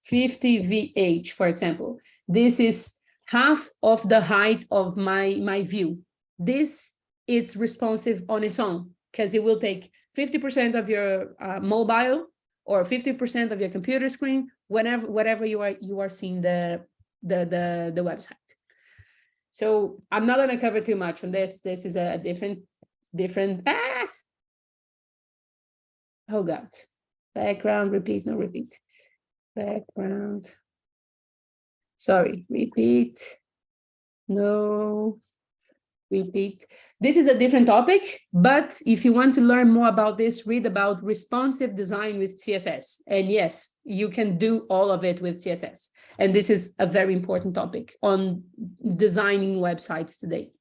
50 VH, for example. This is half of the height of my view. This is responsive on its own, because it will take 50% of your mobile or 50% of your computer screen whatever you are seeing the website. So I'm not going to cover too much on this. This is a different oh God, background repeat, no repeat, background, sorry, repeat, no repeat. This is a different topic, but if you want to learn more about this, read about responsive design with CSS. And yes, you can do all of it with CSS. And this is a very important topic on designing websites today.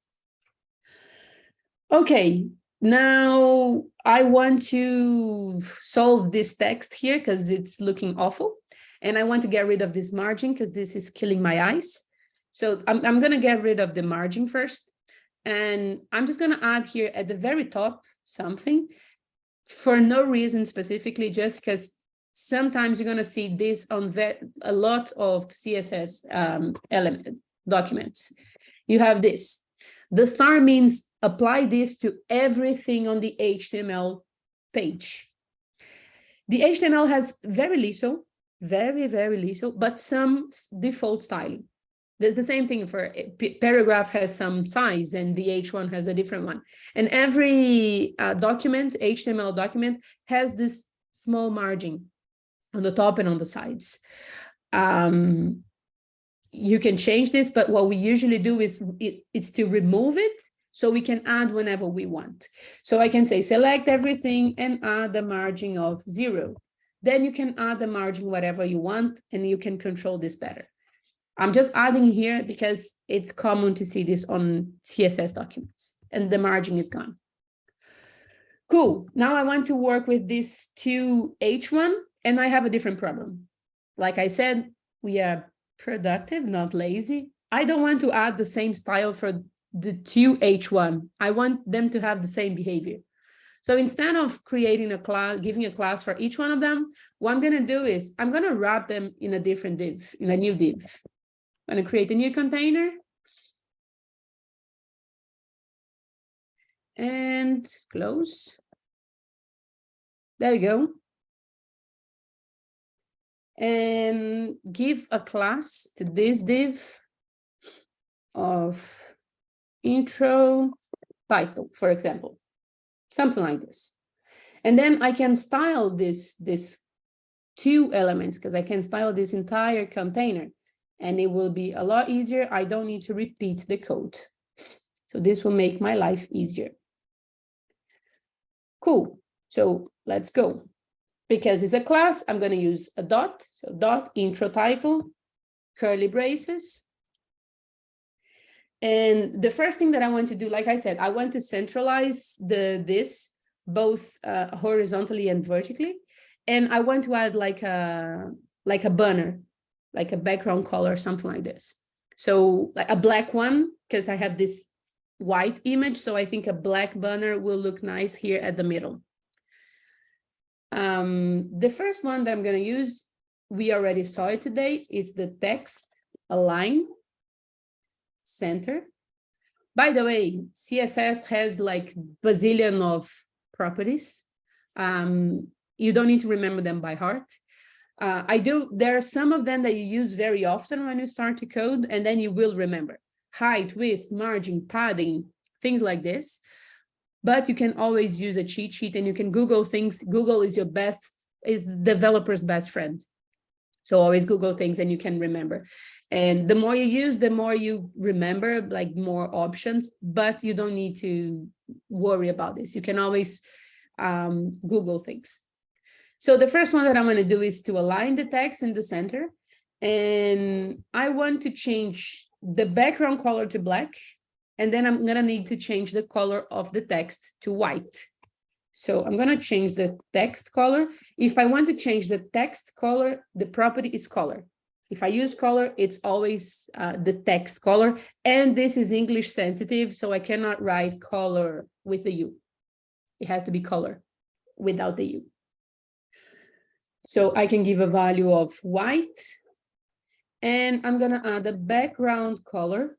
Okay, now I want to solve this text here because it's looking awful. And I want to get rid of this margin because this is killing my eyes. So I'm going to get rid of the margin first. And I'm just going to add here at the very top something for no reason specifically, just because sometimes you're going to see this on a lot of CSS element documents. You have this. The star means apply this to everything on the HTML page. The HTML has very little, very little, but some default styling. There's the same thing for paragraph has some size and the H1 has a different one. And every document, HTML document, has this small margin on the top and on the sides. You can change this, but what we usually do is it's to remove it so we can add whenever we want. So I can say select everything and add the margin of 0. Then you can add the margin whatever you want, and you can control this better. I'm just adding here because it's common to see this on CSS documents, and the margin is gone. Cool. Now I want to work with this to H1, And I have a different problem. Like I said, we are productive, not lazy. I don't want to add the same style for the two H1. I want them to have the same behavior. So instead of creating a class, giving a class for each one of them, what I'm going to do is I'm going to wrap them in a different div, in a new div. I'm going to create a new container. And close. There you go. And give a class to this div of intro title, for example, something like this. And then I can style this two elements, because I can style this entire container, and it will be a lot easier. I don't need to repeat the code. So this will make my life easier. Cool. So let's go. Because it's a class, I'm going to use a dot. So dot intro title, curly braces. And the first thing that I want to do, like I said, I want to centralize this both horizontally and vertically. And I want to add like a banner, like a background color, something like this. So like a black one, because I have this white image. So I think a black banner will look nice here at the middle. The first one that I'm going to use, we already saw it today. It's the text align center. By the way, CSS has like bazillion of properties. You don't need to remember them by heart. There are some of them that you use very often when you start to code, and then you will remember height, width, margin, padding, things like this. But you can always use a cheat sheet, and you can Google things. Google is is developer's best friend. So always Google things and you can remember. And the more you use, the more you remember, like more options, but you don't need to worry about this. You can always Google things. So the first one that I'm going to do is to align the text in the center. And I want to change the background color to black. And then I'm going to need to change the color of the text to white. So I'm going to change the text color. If I want to change the text color, the property is color. If I use color, it's always the text color. And this is English sensitive, so I cannot write color with the U. It has to be color without the U. So I can give a value of white. And I'm going to add a background color.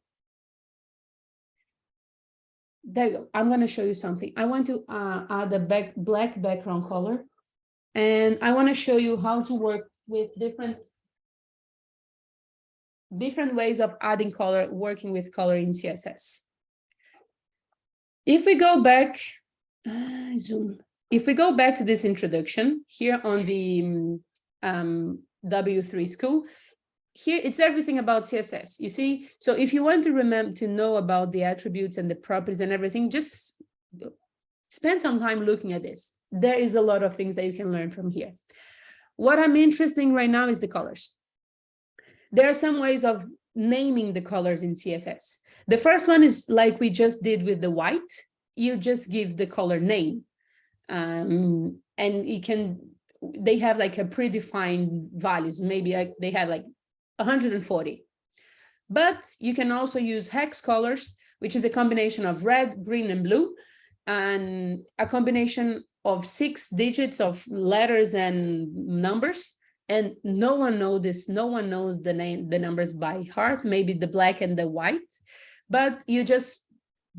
There you go. I'm going to show you something. I want to add a black background color. And I want to show you how to work with different ways of adding color, working with color in CSS. If we go back, zoom. If we go back to this introduction here on the W3 school, here it's everything about CSS, you see? So if you want to remember to know about the attributes and the properties and everything, just spend some time looking at this. There is a lot of things that you can learn from here. What I'm interested in right now is the colors. There are some ways of naming the colors in CSS. The first one is like we just did with the white. You just give the color name. And they have like a predefined values. Maybe they have like 140. But you can also use hex colors, which is a combination of red, green, and blue, and a combination of 6 digits of letters and numbers. And no one knows this. No one knows the numbers by heart, maybe the black and the white, but you just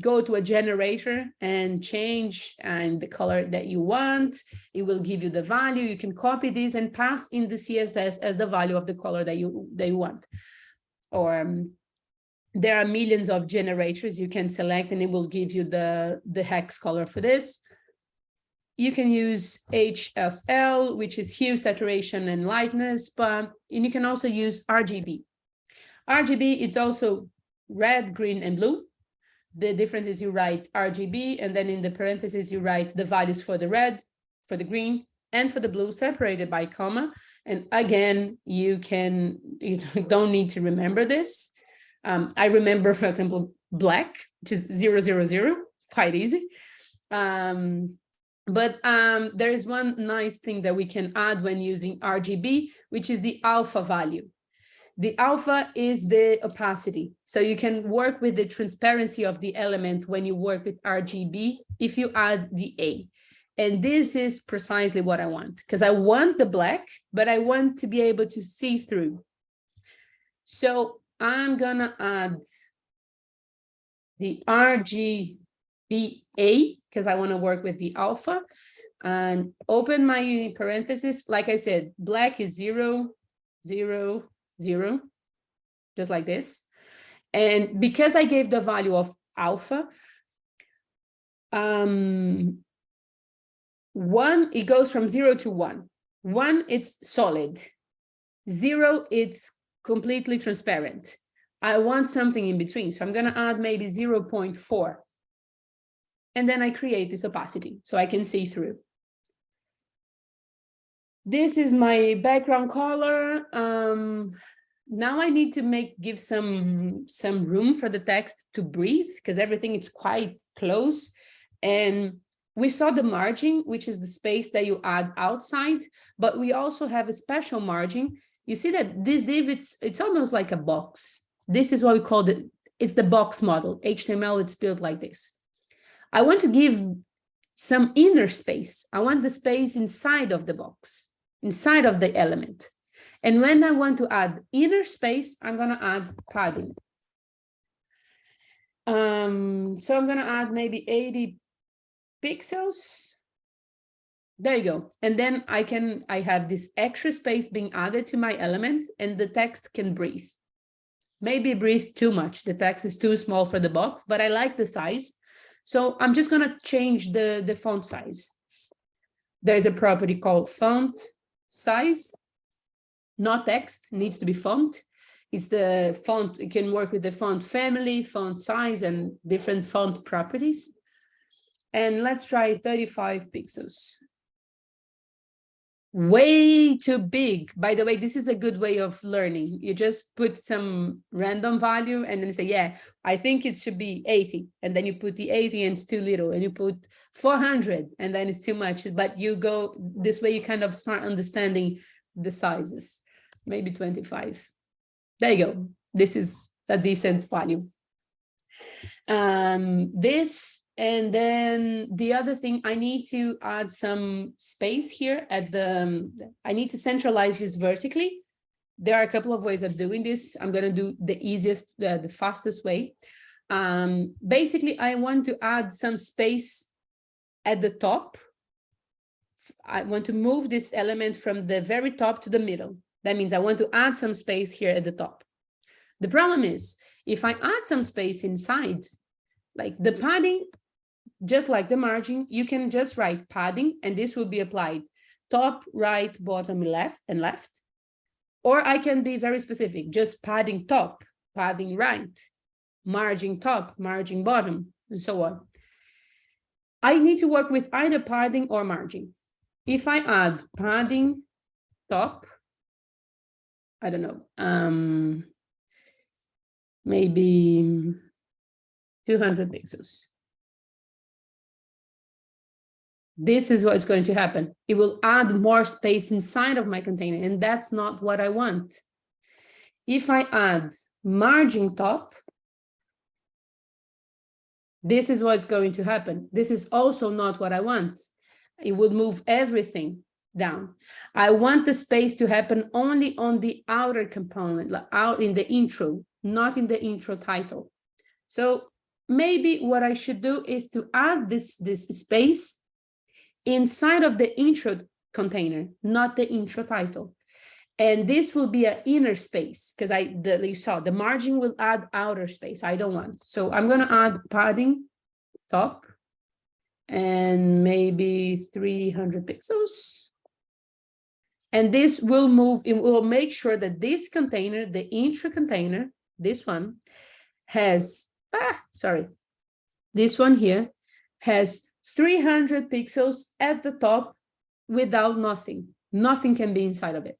go to a generator and change the color that you want. It will give you the value. You can copy this and pass in the CSS as the value of the color that you want. Or there are millions of generators you can select, and it will give you the hex color for this. You can use HSL, which is hue, saturation, and lightness, and you can also use RGB. RGB, it's also red, green, and blue. The difference is you write RGB, and then in the parentheses, you write the values for the red, for the green, and for the blue, separated by comma. And again, you don't need to remember this. I remember, for example, black, which is 000, quite easy. But there is one nice thing that we can add when using RGB, which is the alpha value. The alpha is the opacity. So you can work with the transparency of the element when you work with RGB if you add the A. And this is precisely what I want, because I want the black, but I want to be able to see through. So I'm gonna add the RGBA because I want to work with the alpha, and open my parentheses. Like I said, black is 0, 0, 0, just like this. And because I gave the value of alpha, 1, it goes from 0 to 1. 1, it's solid. 0, it's completely transparent. I want something in between, so I'm going to add maybe 0.4. And then I create this opacity so I can see through. This is my background color. Now I need to give some room for the text to breathe, because everything is quite close. And we saw the margin, which is the space that you add outside, but we also have a special margin. You see that this div, it's almost like a box. This is what we call it's the box model. HTML, it's built like this. I want to give some inner space. I want the space inside of the box, inside of the element. And when I want to add inner space, I'm going to add padding. So I'm going to add maybe 80 pixels. There you go. And then I have this extra space being added to my element, and the text can breathe. Maybe breathe too much. The text is too small for the box, but I like the size. So I'm just going to change the font size. There's a property called font size, not text, needs to be font. It's the font, you can work with the font family, font size, and different font properties. And let's try 35 pixels. Way too big. By the way, this is a good way of learning. You just put some random value and then say, yeah, I think it should be 80. And then you put the 80 and it's too little. And you put 400 and then it's too much. But you go this way, you kind of start understanding the sizes. Maybe 25. There you go. This is a decent value. And then the other thing, I need to add some space here at I need to centralize this vertically. There are a couple of ways of doing this. I'm going to do the easiest, the fastest way. Basically, I want to add some space at the top. I want to move this element from the very top to the middle. That means I want to add some space here at the top. The problem is, if I add some space inside, like the padding, just like the margin, you can just write padding, and this will be applied top, right, bottom, left, and left. Or I can be very specific, just padding top, padding right, margin top, margin bottom, and so on. I need to work with either padding or margin. If I add padding top, I don't know, maybe 200 pixels. This is what's going to happen. It will add more space inside of my container, and that's not what I want. If I add margin top, this is what's going to happen. This is also not what I want. It would move everything down. I want the space to happen only on the outer component, like out in the intro, not in the intro title. So maybe what I should do is to add this space inside of the intro container, not the intro title. And this will be an inner space, because you saw the margin will add outer space. I don't want. So I'm going to add padding top and maybe 300 pixels. And this will move, it will make sure that this container, the intro container, this one has, this one here has 300 pixels at the top without nothing. Nothing can be inside of it.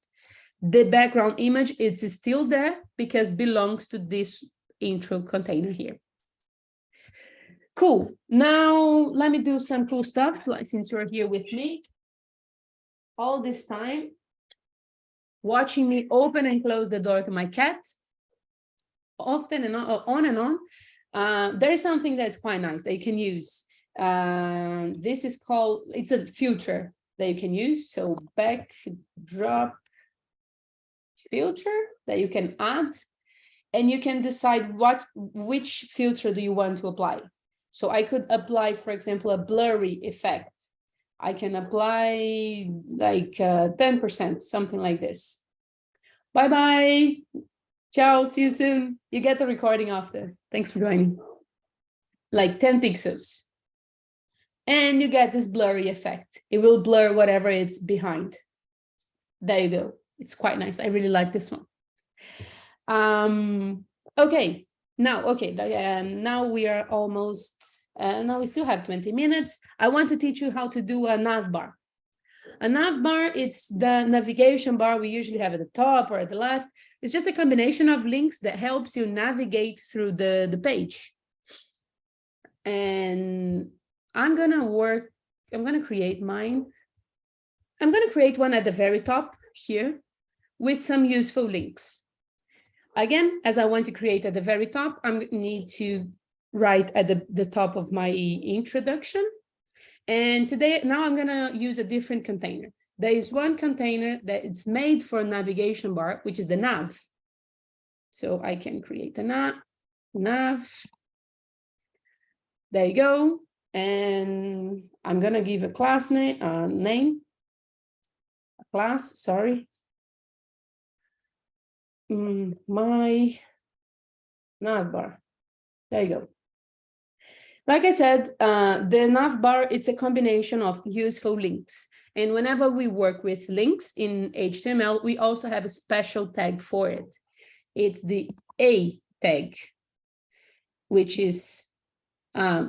The background image is still there because it belongs to this intro container here. Cool. Now let me do some cool stuff. Like, since you're here with me all this time, watching me open and close the door to my cat, often and on and on. There is something that's quite nice that you can use. This is called, it's a filter that you can use. So backdrop filter that you can add, and you can decide which filter do you want to apply. So I could apply, for example, a blurry effect. I can apply like 10%, something like this. Bye-bye. Ciao, see you soon. You get the recording after. Thanks for joining. Like 10 pixels. And you get this blurry effect. It will blur whatever it's behind. There you go. It's quite nice. I really like this one. Okay. Now we are almost, now we still have 20 minutes. I want to teach you how to do a nav bar. A nav bar, it's the navigation bar we usually have at the top or at the left. It's just a combination of links that helps you navigate through the page. And I'm gonna create mine. I'm gonna create one at the very top here with some useful links. Again, as I want to create at the very top, I need to write at the top of my introduction. And now I'm gonna use a different container. There is one container that is made for navigation bar, which is the nav. So I can create a nav. There you go. And I'm gonna give a class name, sorry. My nav bar. There you go. Like I said, the nav bar, it's a combination of useful links. And whenever we work with links in HTML, we also have a special tag for it. It's the A tag, which is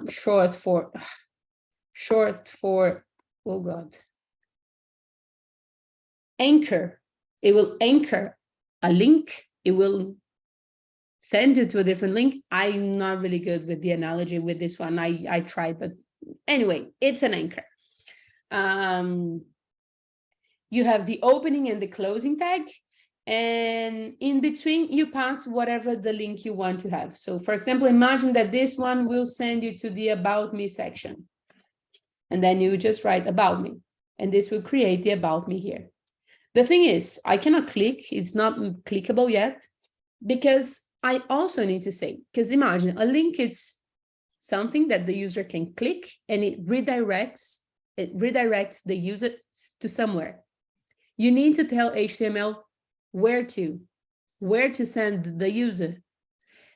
short for, oh God, anchor. It will anchor a link. It will send you to a different link. I'm not really good with the analogy with this one. I tried, but anyway, it's an anchor. You have the opening and the closing tag, and in between you pass whatever the link you want to have. So for example, imagine that this one will send you to the About Me section. And then you just write About Me, and this will create the About Me here. The thing is, I cannot click, it's not clickable yet, because I also need to say, because imagine a link is something that the user can click and it redirects the user to somewhere. You need to tell HTML where to send the user.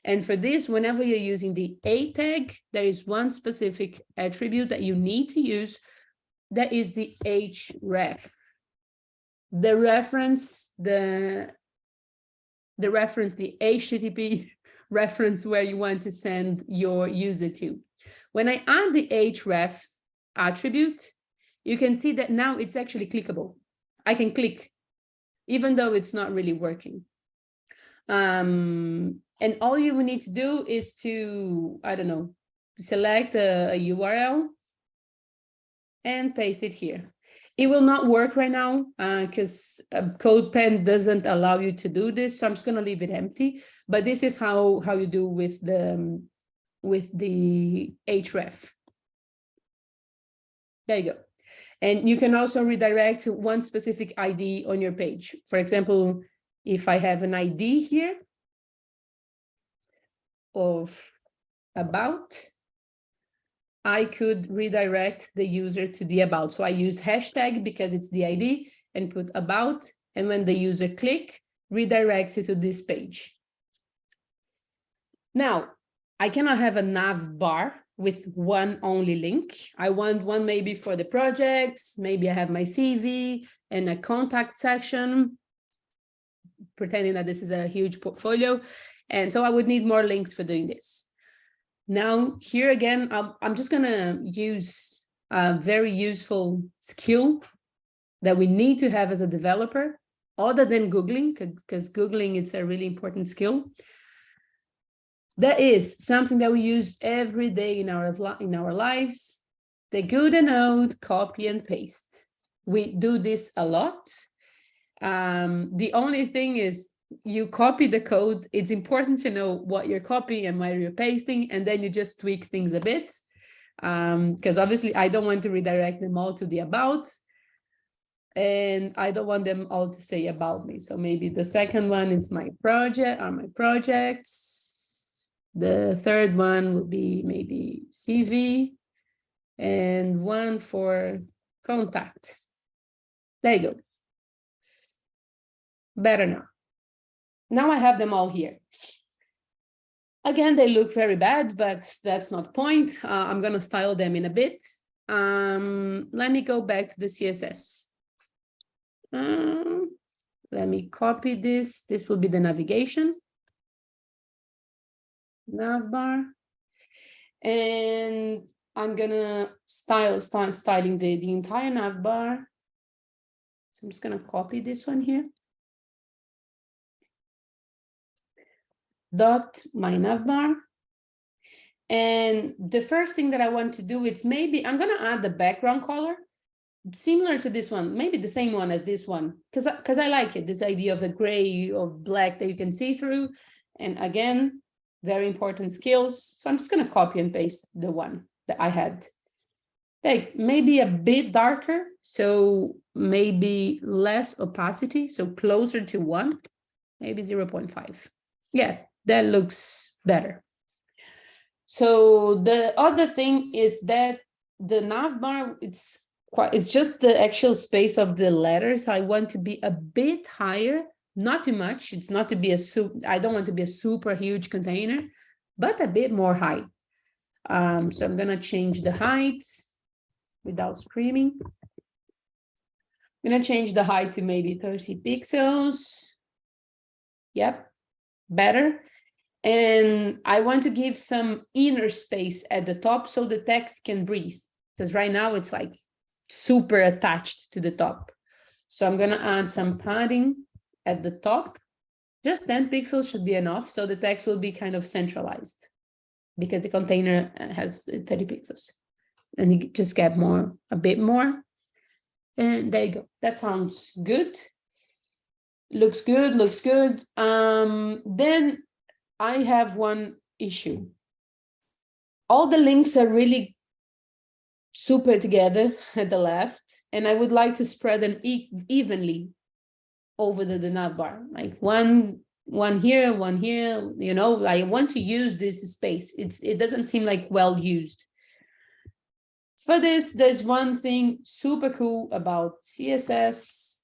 And for this, whenever you're using the A tag, there is one specific attribute that you need to use, that is the href. The reference, the HTTP reference where you want to send your user to. When I add the href attribute, you can see that now it's actually clickable. I can click, even though it's not really working. And all you will need to do is to, I don't know, select a URL and paste it here. It will not work right now because CodePen doesn't allow you to do this. So I'm just going to leave it empty. But this is how you do with the href. There you go. And you can also redirect to one specific ID on your page. For example, if I have an ID here of about, I could redirect the user to the about. So I use hashtag because it's the ID and put about. And when the user click, redirects it to this page. Now, I cannot have a nav bar with one only link. I want one maybe for the projects. Maybe I have my CV and a contact section, pretending that this is a huge portfolio. And so I would need more links for doing this. Now, here again, I'm just going to use a very useful skill that we need to have as a developer, other than Googling, because Googling is a really important skill. That is something that we use every day in our lives. The good node, copy and paste. We do this a lot. The only thing is you copy the code. It's important to know what you're copying and where you're pasting, and then you just tweak things a bit. Because obviously I don't want to redirect them all to the about, and I don't want them all to say about me. So maybe the second one is my project, are my projects. The third one will be maybe CV, and one for contact. There you go. Better now. Now I have them all here. Again, they look very bad, but that's not the point. I'm going to style them in a bit. Let me go back to the CSS. Let me copy this. This will be the navigation. Navbar. And I'm going to start styling the entire navbar. So I'm just going to copy this one here. Dot my navbar. And the first thing that I want to do is maybe I'm going to add the background color similar to this one, maybe the same one as this one, because I like it, this idea of the gray or black that you can see through. And again, very important skills. So I'm just going to copy and paste the one that I had. Like maybe a bit darker, so maybe less opacity, so closer to 1, maybe 0.5. Yeah, that looks better. So the other thing is that the navbar, it's just the actual space of the letters. I want to be a bit higher, not too much. It's not to be I don't want to be a super huge container, but a bit more height. So I'm going to change the height without screaming. I'm going to change the height to maybe 30 pixels. Yep, better. And I want to give some inner space at the top so the text can breathe, because right now it's like super attached to the top. So I'm going to add some padding at the top. Just 10 pixels should be enough, so the text will be kind of centralized because the container has 30 pixels. And you just get a bit more. And there you go. That sounds good. Looks good, looks good. Then I have one issue. All the links are really super together at the left, and I would like to spread them evenly over the navbar, like one here, one here. You know, I want to use this space. It doesn't seem like well used. For this, there's one thing super cool about CSS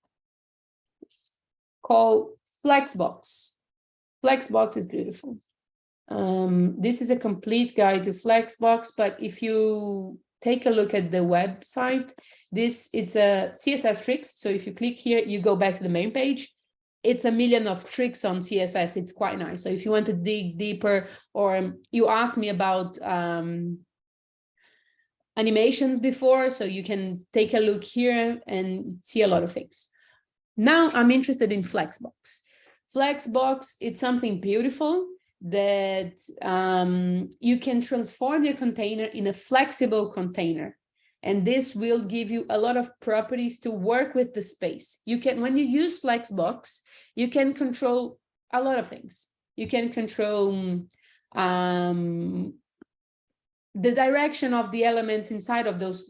called Flexbox. Flexbox is beautiful. This is a complete guide to Flexbox, but if you take a look at the website, it's a CSS tricks. So if you click here, you go back to the main page. It's a million of tricks on CSS. It's quite nice. So if you want to dig deeper, or you asked me about animations before, so you can take a look here and see a lot of things. Now I'm interested in Flexbox. Flexbox, it's something beautiful that you can transform your container in a flexible container. And this will give you a lot of properties to work with the space. You can, when you use Flexbox, you can control a lot of things. You can control the direction of the elements inside of those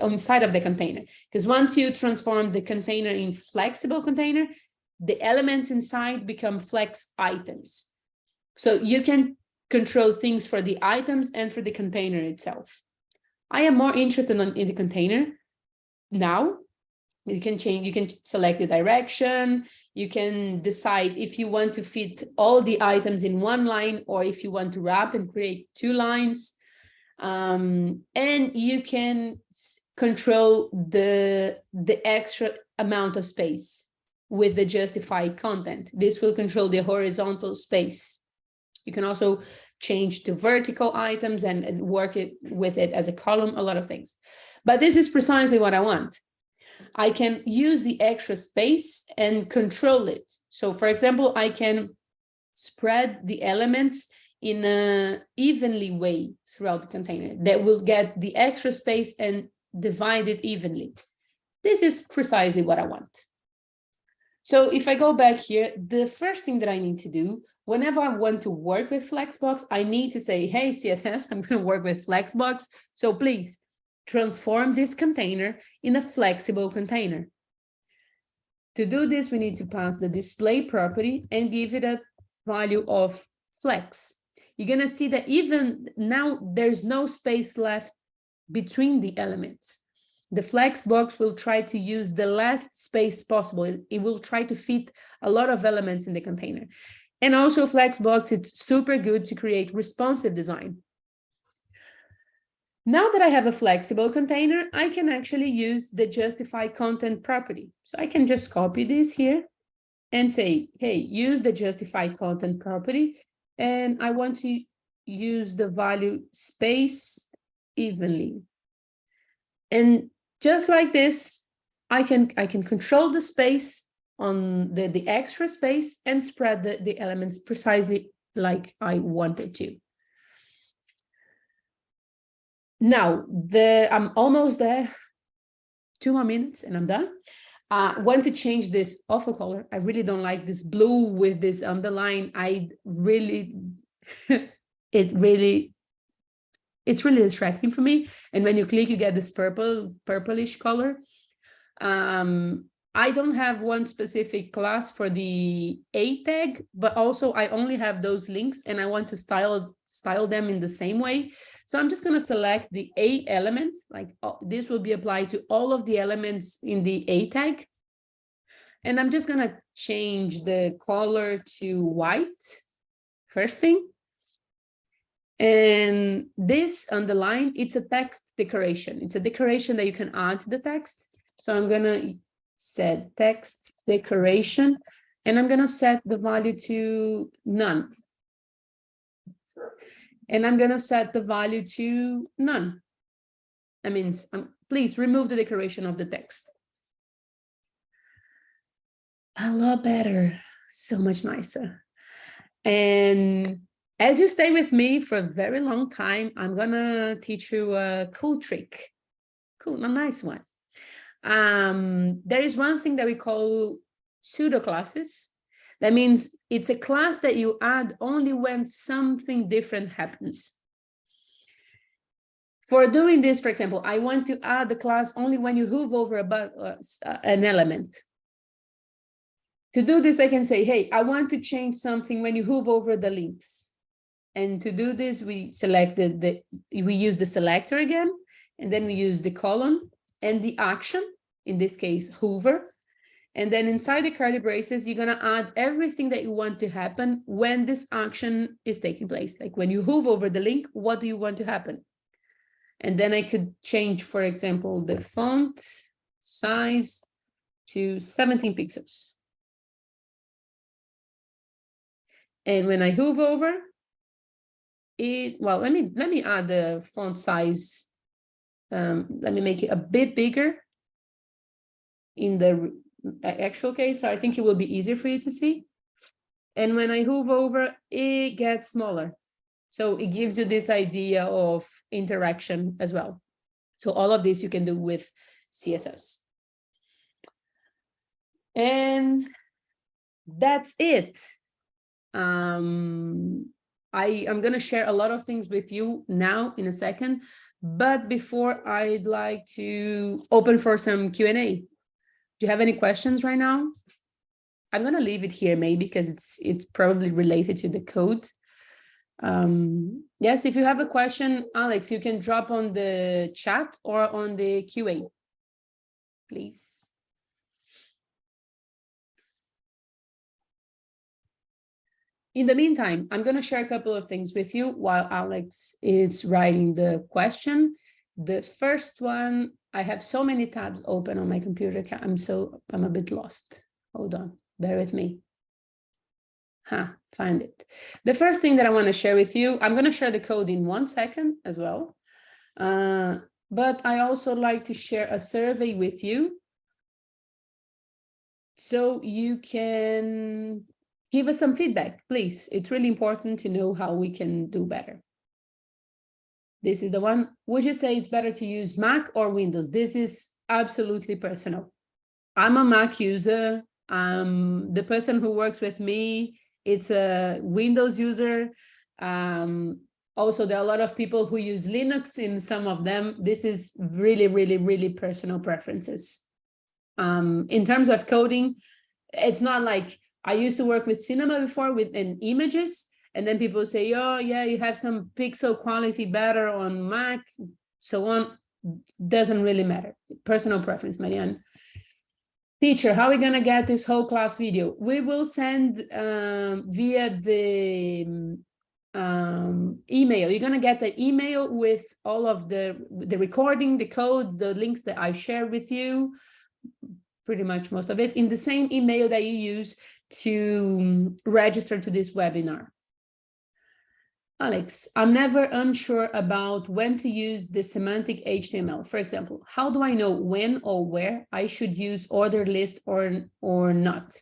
inside of the container. Because once you transform the container in flexible container, the elements inside become flex items. So you can control things for the items and for the container itself. I am more interested in the container now. You can change, you can select the direction. You can decide if you want to fit all the items in one line, or if you want to wrap and create 2 lines. And you can control the extra amount of space with the justified content. This will control the horizontal space. You can also change to vertical items and work with it as a column, a lot of things. But this is precisely what I want. I can use the extra space and control it. So for example, I can spread the elements in a evenly way throughout the container that will get the extra space and divide it evenly. This is precisely what I want. So if I go back here, the first thing that I need to do, whenever I want to work with Flexbox, I need to say, hey, CSS, I'm going to work with Flexbox. So please transform this container in a flexible container. To do this, we need to pass the display property and give it a value of flex. You're going to see that even now there's no space left between the elements. The flex box will try to use the last space possible. It will try to fit a lot of elements in the container. And also Flexbox, it's super good to create responsive design. Now that I have a flexible container, I can actually use the justify content property. So I can just copy this here and say, hey, use the justify content property. And I want to use the value space evenly. And just like this, I can control the space on the extra space and spread the elements precisely like I wanted to. Now, I'm almost there. 2 more minutes and I'm done. I want to change this awful color. I really don't like this blue with this underline. It's really distracting for me. And when you click, you get this purplish color. I don't have one specific class for the A tag, but also I only have those links and I want to style them in the same way. So I'm just going to select the A elements, like this will be applied to all of the elements in the A tag. And I'm just going to change the color to white, first thing. And this underline, it's a text decoration. It's a decoration that you can add to the text. So I'm going to set text decoration, and I'm going to set the value to none. And I'm going to set the value to none. That means, please remove the decoration of the text. A lot better, so much nicer. And as you stay with me for a very long time, I'm going to teach you a cool trick. Cool, a nice one. There is one thing that we call pseudo classes. That means it's a class that you add only when something different happens. For doing this, for example, I want to add the class only when you hover over an element. To do this, I can say, hey, I want to change something when you hover over the links. And to do this, we select we use the selector again, and then we use the column and the action, in this case, hover. And then inside the curly braces, you're going to add everything that you want to happen when this action is taking place. Like when you hover over the link, what do you want to happen? And then I could change, for example, the font size to 17 pixels. And when I hover over it, well, let me add the font size. Let me make it a bit bigger in the actual case. So I think it will be easier for you to see. And when I hover over, it gets smaller. So it gives you this idea of interaction as well. So all of this you can do with CSS. And that's it. I'm going to share a lot of things with you now in a second, but before, I'd like to open for some Q&A. Do you have any questions right now? I'm going to leave it here maybe because it's probably related to the code. Yes, if you have a question, Alex, you can drop on the chat or on the QA, please. In the meantime, I'm going to share a couple of things with you while Alex is writing the question. The first one, I have so many tabs open on my computer. I'm a bit lost. Hold on, bear with me. Find it. The first thing that I want to share with you, I'm going to share the code in 1 second as well. But I also like to share a survey with you so you can give us some feedback, please. It's really important to know how we can do better. This is the one. Would you say it's better to use Mac or Windows? This is absolutely personal. I'm a Mac user. The person who works with me, it's a Windows user. Also, there are a lot of people who use Linux in some of them. This is really, really, really personal preferences. In terms of coding, it's not like I used to work with cinema before with images, and then people say, oh, yeah, you have some pixel quality better on Mac, so on. Doesn't really matter. Personal preference, Marianne. Teacher, how are we going to get this whole class video? We will send via the email. You're going to get the email with all of the recording, the code, the links that I share with you, pretty much most of it, in the same email that you use to register to this webinar. Alex, I'm never unsure about when to use the semantic HTML. For example, how do I know when or where I should use ordered list or not?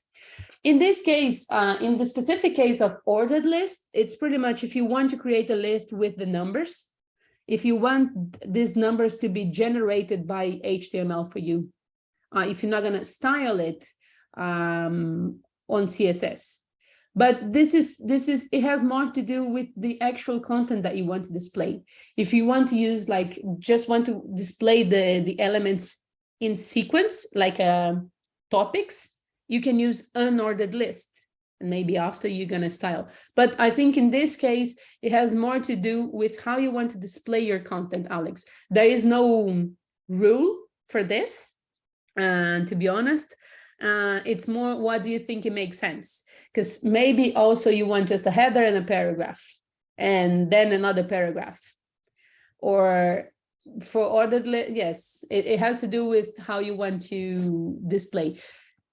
In this case, in the specific case of ordered list, it's pretty much if you want to create a list with the numbers, if you want these numbers to be generated by HTML for you, if you're not going to style it on CSS. But this is it has more to do with the actual content that you want to display. If you want to use just want to display the elements in sequence, like topics, you can use unordered list, and maybe after you're going to style. But I think in this case, it has more to do with how you want to display your content, Alex. There is no rule for this, and to be honest, it's more, what do you think it makes sense? Because maybe also you want just a header and a paragraph, and then another paragraph. Or for ordered list, yes, it has to do with how you want to display.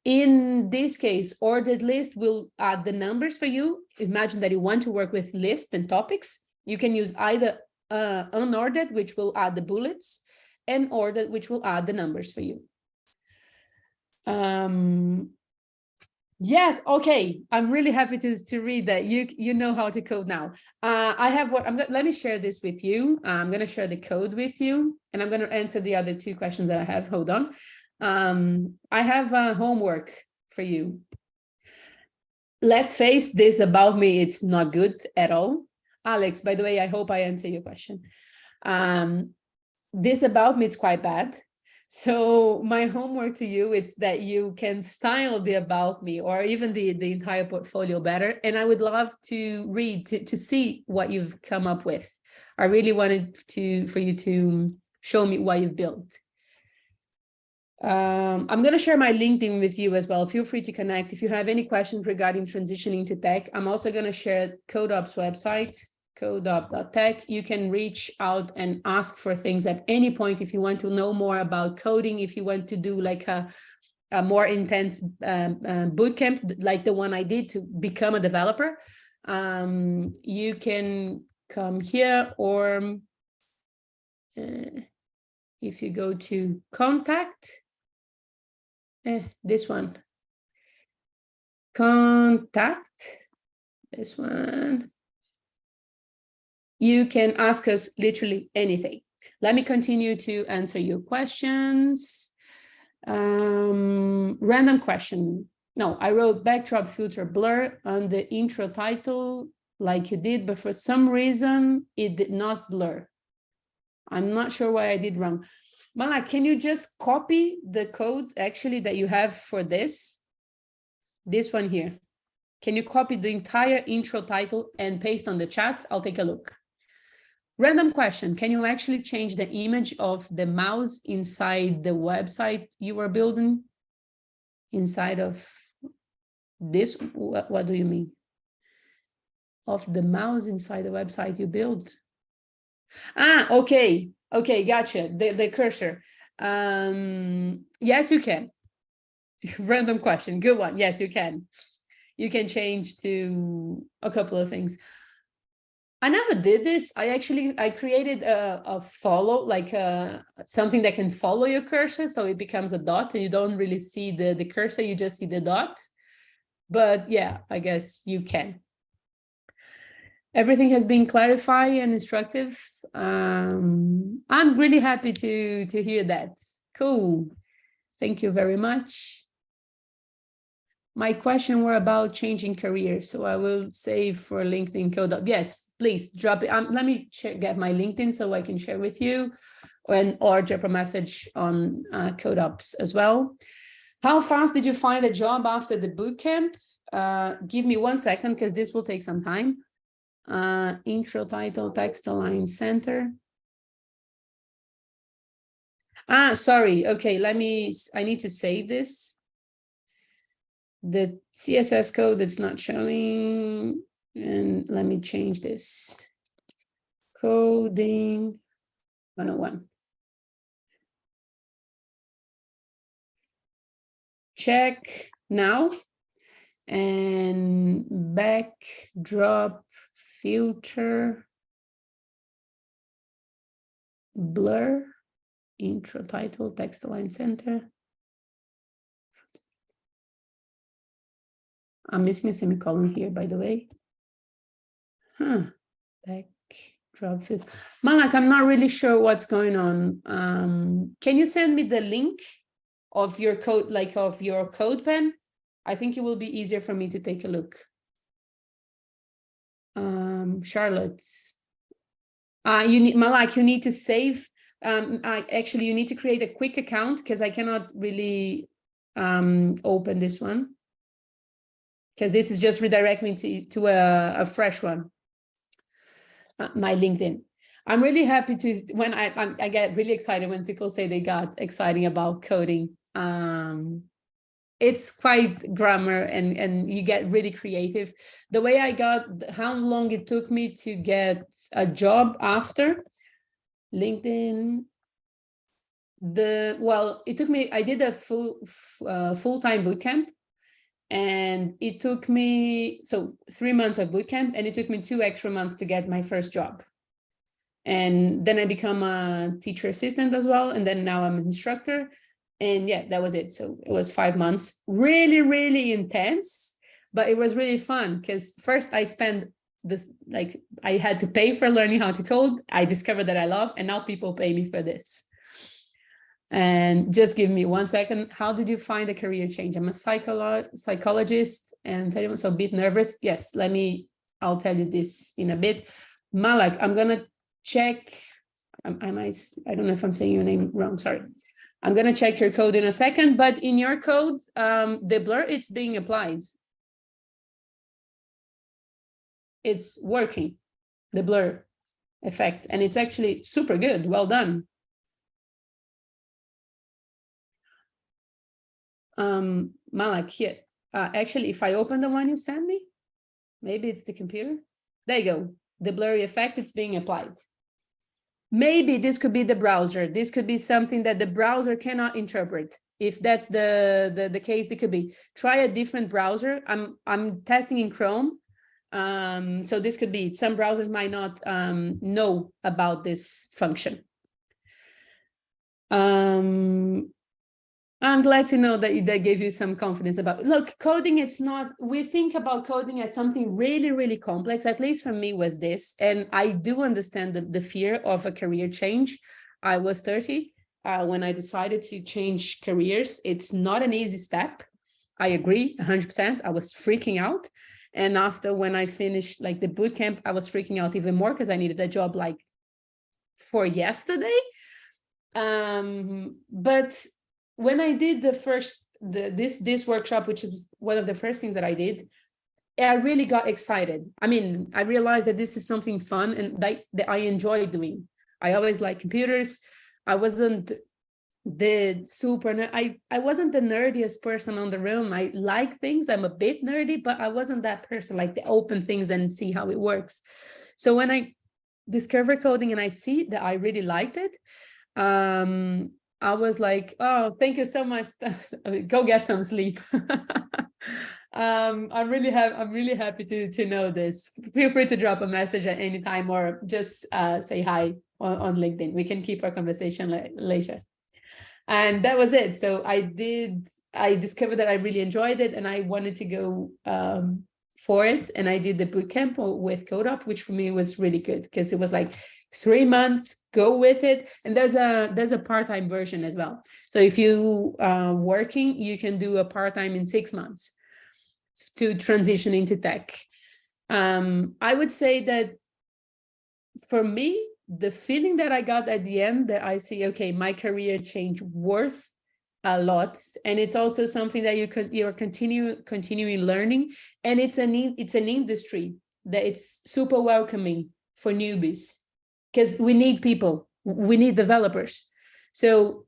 In this case, ordered list will add the numbers for you. Imagine that you want to work with lists and topics. You can use either unordered, which will add the bullets, and ordered, which will add the numbers for you. Yes, okay. I'm really happy to read that you know how to code now. I have let me share this with you. I'm going to share the code with you, and I'm going to answer the other two questions that I have. Hold on. I have homework for you. Let's face this about me. It's not good at all. Alex, by the way, I hope I answer your question. This about me, it's quite bad. So my homework to you is that you can style the about me or even the entire portfolio better. And I would love to read, to see what you've come up with. I really wanted for you to show me what you've built. I'm going to share my LinkedIn with you as well. Feel free to connect. If you have any questions regarding transitioning to tech, I'm also going to share CodeOp's website, CodeOp.tech. You can reach out and ask for things at any point if you want to know more about coding, if you want to do like a more intense bootcamp, like the one I did to become a developer. You can come here, or if you go to contact, this one, contact, this one, you can ask us literally anything. Let me continue to answer your questions. Random question. No, I wrote backdrop filter blur on the intro title like you did, but for some reason it did not blur. I'm not sure why I did wrong. Malak, can you just copy the code actually that you have for this one here? Can you copy the entire intro title and paste on the chat? I'll take a look. Random question. Can you actually change the image of the mouse inside the website you were building? Inside of this? What do you mean? Of the mouse inside the website you built? Ah, okay. Okay, gotcha. The cursor. Yes, you can. Random question. Good one. Yes, you can. You can change to a couple of things. I never did this. I created a follow, like something that can follow your cursor, so it becomes a dot and you don't really see the cursor, you just see the dot. but yeah, I guess you can. Everything has been clarified and instructive. I'm really happy to hear that. Cool. Thank you very much. My question were about changing careers, so I will save for LinkedIn CodeOp. Yes, please drop it. Let me get my LinkedIn so I can share with you, or drop a message on CodeOps as well. How fast did you find a job after the bootcamp? Give me 1 second because this will take some time. Intro title, text align center. Sorry. Okay, I need to save this. The CSS code that's not showing, and let me change this. Coding 101. Check now, and backdrop filter blur, intro title, text align center. I'm missing a semicolon here, by the way. Backdrop filter. Malak, I'm not really sure what's going on. Can you send me the link of your code, like of your code pen? I think it will be easier for me to take a look. Charlotte. Malak, you need to save. Actually, you need to create a quick account because I cannot really open this one, because this is just redirect me to a fresh one. My LinkedIn. I'm really happy to, when I get really excited when people say they got exciting about coding. It's quite grammar and you get really creative. The way I got, how long it took me to get a job after LinkedIn, it took me, I did a full-time bootcamp, and it took me, 3 months of bootcamp, and it took me 2 extra months to get my first job. And then I become a teacher assistant as well. And then now I'm an instructor. And yeah, that was it. So it was 5 months, really, really intense, but it was really fun because first I spent this, like I had to pay for learning how to code. I discovered that I love, and now people pay me for this. And just give me 1 second. How did you find a career change? I'm a psychologist, and so a bit nervous. Yes, I'll tell you this in a bit. Malak, I'm gonna check. I don't know if I'm saying your name wrong, sorry. I'm gonna check your code in a second, but in your code, the blur, it's being applied. It's working, the blur effect, and it's actually super good, well done. Malak, here, actually, if I open the one you sent me, maybe it's the computer. There you go, the blurry effect, it's being applied. Maybe this could be the browser. This could be something that the browser cannot interpret. If that's the case, it could be. Try a different browser. I'm testing in Chrome. So this could be, some browsers might not know about this function. I'm glad to know that that gave you some confidence about, look, coding, it's not, we think about coding as something really, really complex, at least for me was this. And I do understand the fear of a career change. I was 30 when I decided to change careers. It's not an easy step. I agree 100%. I was freaking out. And after, when I finished like the bootcamp, I was freaking out even more because I needed a job like for yesterday. But when I did this workshop, which was one of the first things that I did, I really got excited. I mean, I realized that this is something fun and that I enjoy doing. I always like computers. I wasn't I wasn't the nerdiest person on the room. I like things. I'm a bit nerdy, but I wasn't that person, like to open things and see how it works. So when I discovered coding and I see that I really liked it, I was like, oh, thank you so much. Go get some sleep. I'm really happy to know this. Feel free to drop a message at any time, or just say hi on LinkedIn. We can keep our conversation later. And that was it. So I did I discovered that I really enjoyed it and I wanted to go for it. And I did the bootcamp with CodeOp, which for me was really good because it was like 3 months, go with it. And there's a part-time version as well. So if you are working, you can do a part-time in 6 months to transition into tech. I would say that for me, the feeling that I got at the end that I see, okay, my career changed worth a lot, and it's also something that you're continuing learning, and it's an industry that it's super welcoming for newbies because we need people, we need developers. So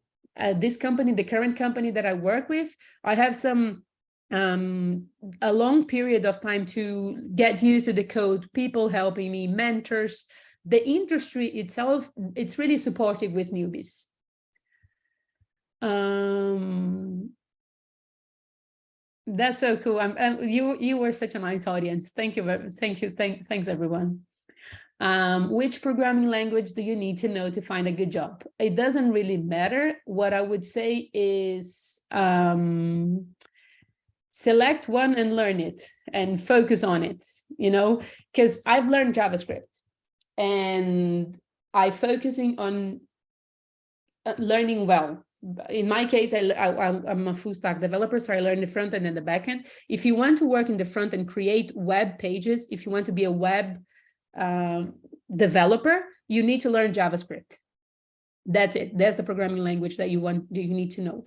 this company, the current company that I work with, I have some a long period of time to get used to the code, people helping me, mentors. The industry itself, it's really supportive with newbies. That's so cool. You were such a nice audience. Thank you. Thanks everyone. Which programming language do you need to know to find a good job? It doesn't really matter. What I would say is select one and learn it and focus on it, because I've learned JavaScript and I'm focusing on learning well. In my case, I'm a full stack developer, so I learned the front end and the back end. If you want to work in the front and create web pages, if you want to be a web developer, you need to learn JavaScript. That's it. That's the programming language that you need to know.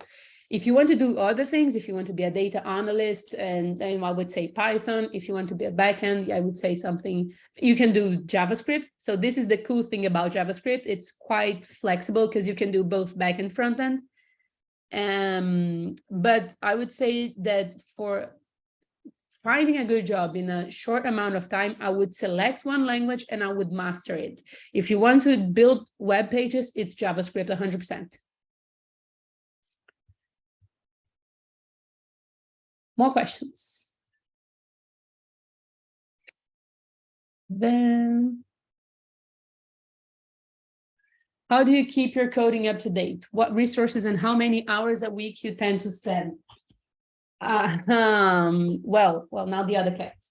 If you want to do other things, if you want to be a data analyst, and I would say Python. If you want to be a backend, I would say something, you can do JavaScript. So this is the cool thing about JavaScript. It's quite flexible because you can do both back and front end. But I would say that for finding a good job in a short amount of time, I would select one language and I would master it. If you want to build web pages, it's JavaScript 100%. More questions? Then, how do you keep your coding up to date? What resources and how many hours a week you tend to spend? Well, now the other cats.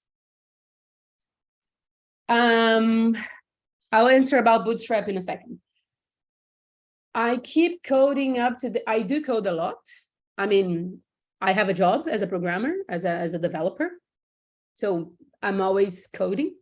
I'll answer about Bootstrap in a second. I keep coding up to I do code a lot. I mean, I have a job as a programmer, as a developer. So I'm always coding,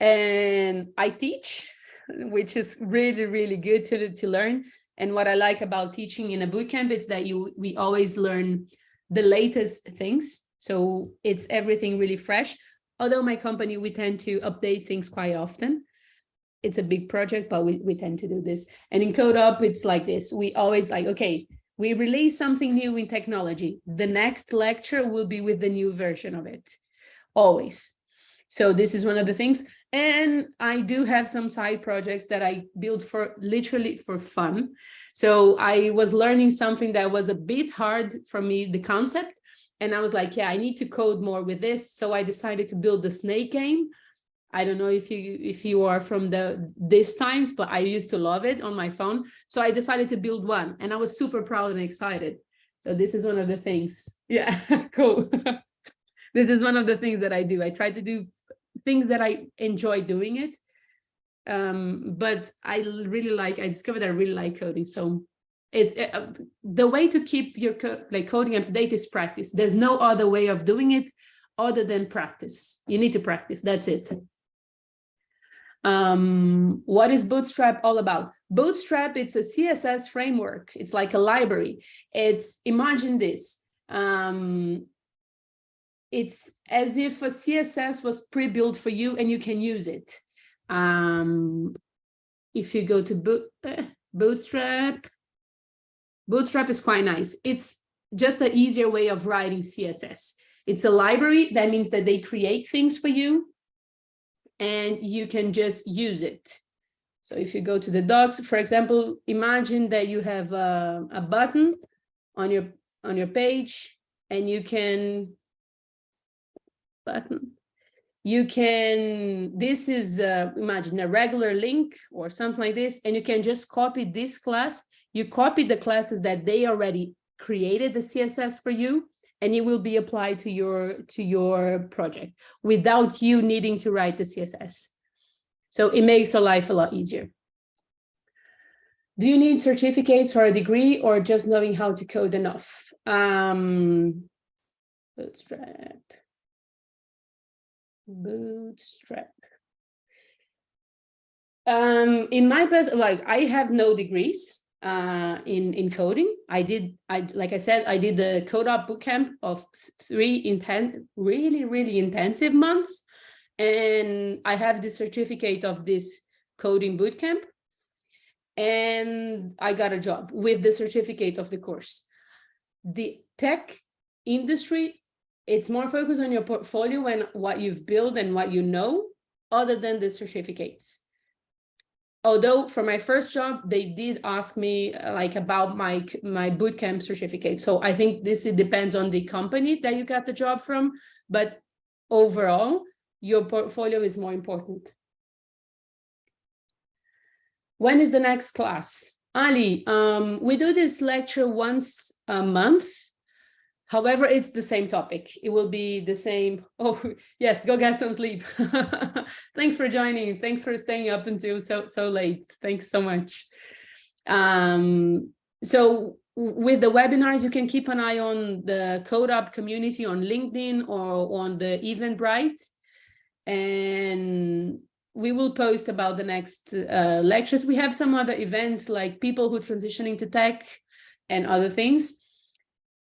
and I teach, which is really, really good to learn. And what I like about teaching in a bootcamp is that we always learn the latest things. So it's everything really fresh. Although my company, we tend to update things quite often. It's a big project, but we tend to do this. And in CodeOp, it's like this. We always like, okay, we release something new in technology. The next lecture will be with the new version of it, always. So this is one of the things. And I do have some side projects that I build literally for fun. So I was learning something that was a bit hard for me, the concept. And I was like, yeah, I need to code more with this. So I decided to build the snake game. I don't know if you are from these times, but I used to love it on my phone. So I decided to build one, and I was super proud and excited. So this is one of the things. Yeah, cool. This is one of the things that I do. I try to do things that I enjoy doing it. But I discovered I really like coding. So it's the way to keep your coding up to date is practice. There's no other way of doing it other than practice. You need to practice. That's it. What is Bootstrap all about? Bootstrap, it's a CSS framework. It's like a library. Imagine this. It's as if a CSS was pre-built for you and you can use it. If you go to Bootstrap, Bootstrap is quite nice. It's just an easier way of writing CSS. It's a library. That means that they create things for you and you can just use it. So if you go to the docs, for example, imagine that you have a button on your page, and you can this is imagine a regular link or something like this, and you can just copy this class. You copy the classes that they already created the CSS for you, and it will be applied to your project without you needing to write the CSS. So it makes your life a lot easier. Do you need certificates or a degree, or just knowing how to code enough? Bootstrap. In my best, like, I have no degrees in coding. Like I said, I did the CodeOp bootcamp of 3 really intensive months, and I have the certificate of this coding bootcamp, and I got a job with the certificate of the course. The tech industry, it's more focused on your portfolio and what you've built and what you know, other than the certificates. Although for my first job, they did ask me like about my bootcamp certificate. So I think it depends on the company that you got the job from, but overall, your portfolio is more important. When is the next class? Ali, we do this lecture once a month. However, it's the same topic. It will be the same. Oh, yes, go get some sleep. Thanks for joining. Thanks for staying up until so late. Thanks so much. So with the webinars, you can keep an eye on the CodeOp community on LinkedIn or on the Eventbrite. And we will post about the next lectures. We have some other events like people who transitioning to tech and other things.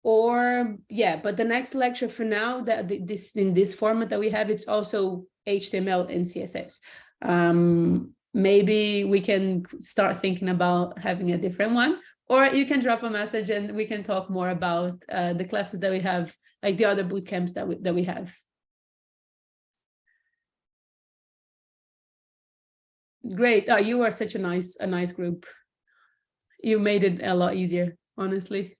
Or yeah, but the next lecture for now, that in this format that we have, it's also HTML and CSS. Maybe we can start thinking about having a different one, or you can drop a message and we can talk more about the classes that we have, like the other boot camps that we have. Great. Oh, you are such a nice group. You made it a lot easier, honestly.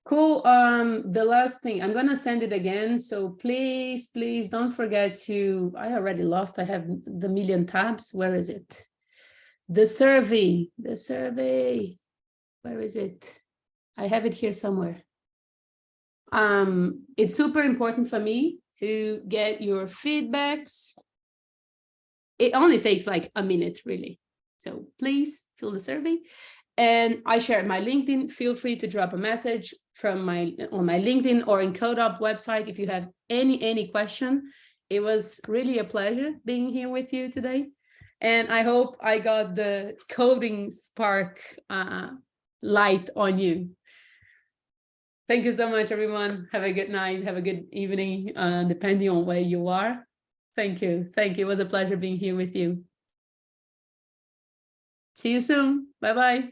Cool. The last thing, I'm gonna send it again. So please don't forget to, I already lost, I have the million tabs. Where is it? The survey, where is it? I have it here somewhere. It's super important for me to get your feedbacks. It only takes like a minute, really. So please fill the survey. And I shared my LinkedIn. Feel free to drop a message on my LinkedIn or in CodeOp website if you have any question. It was really a pleasure being here with you today. And I hope I got the coding spark light on you. Thank you so much, everyone. Have a good night. Have a good evening, depending on where you are. Thank you. It was a pleasure being here with you. See you soon. Bye-bye.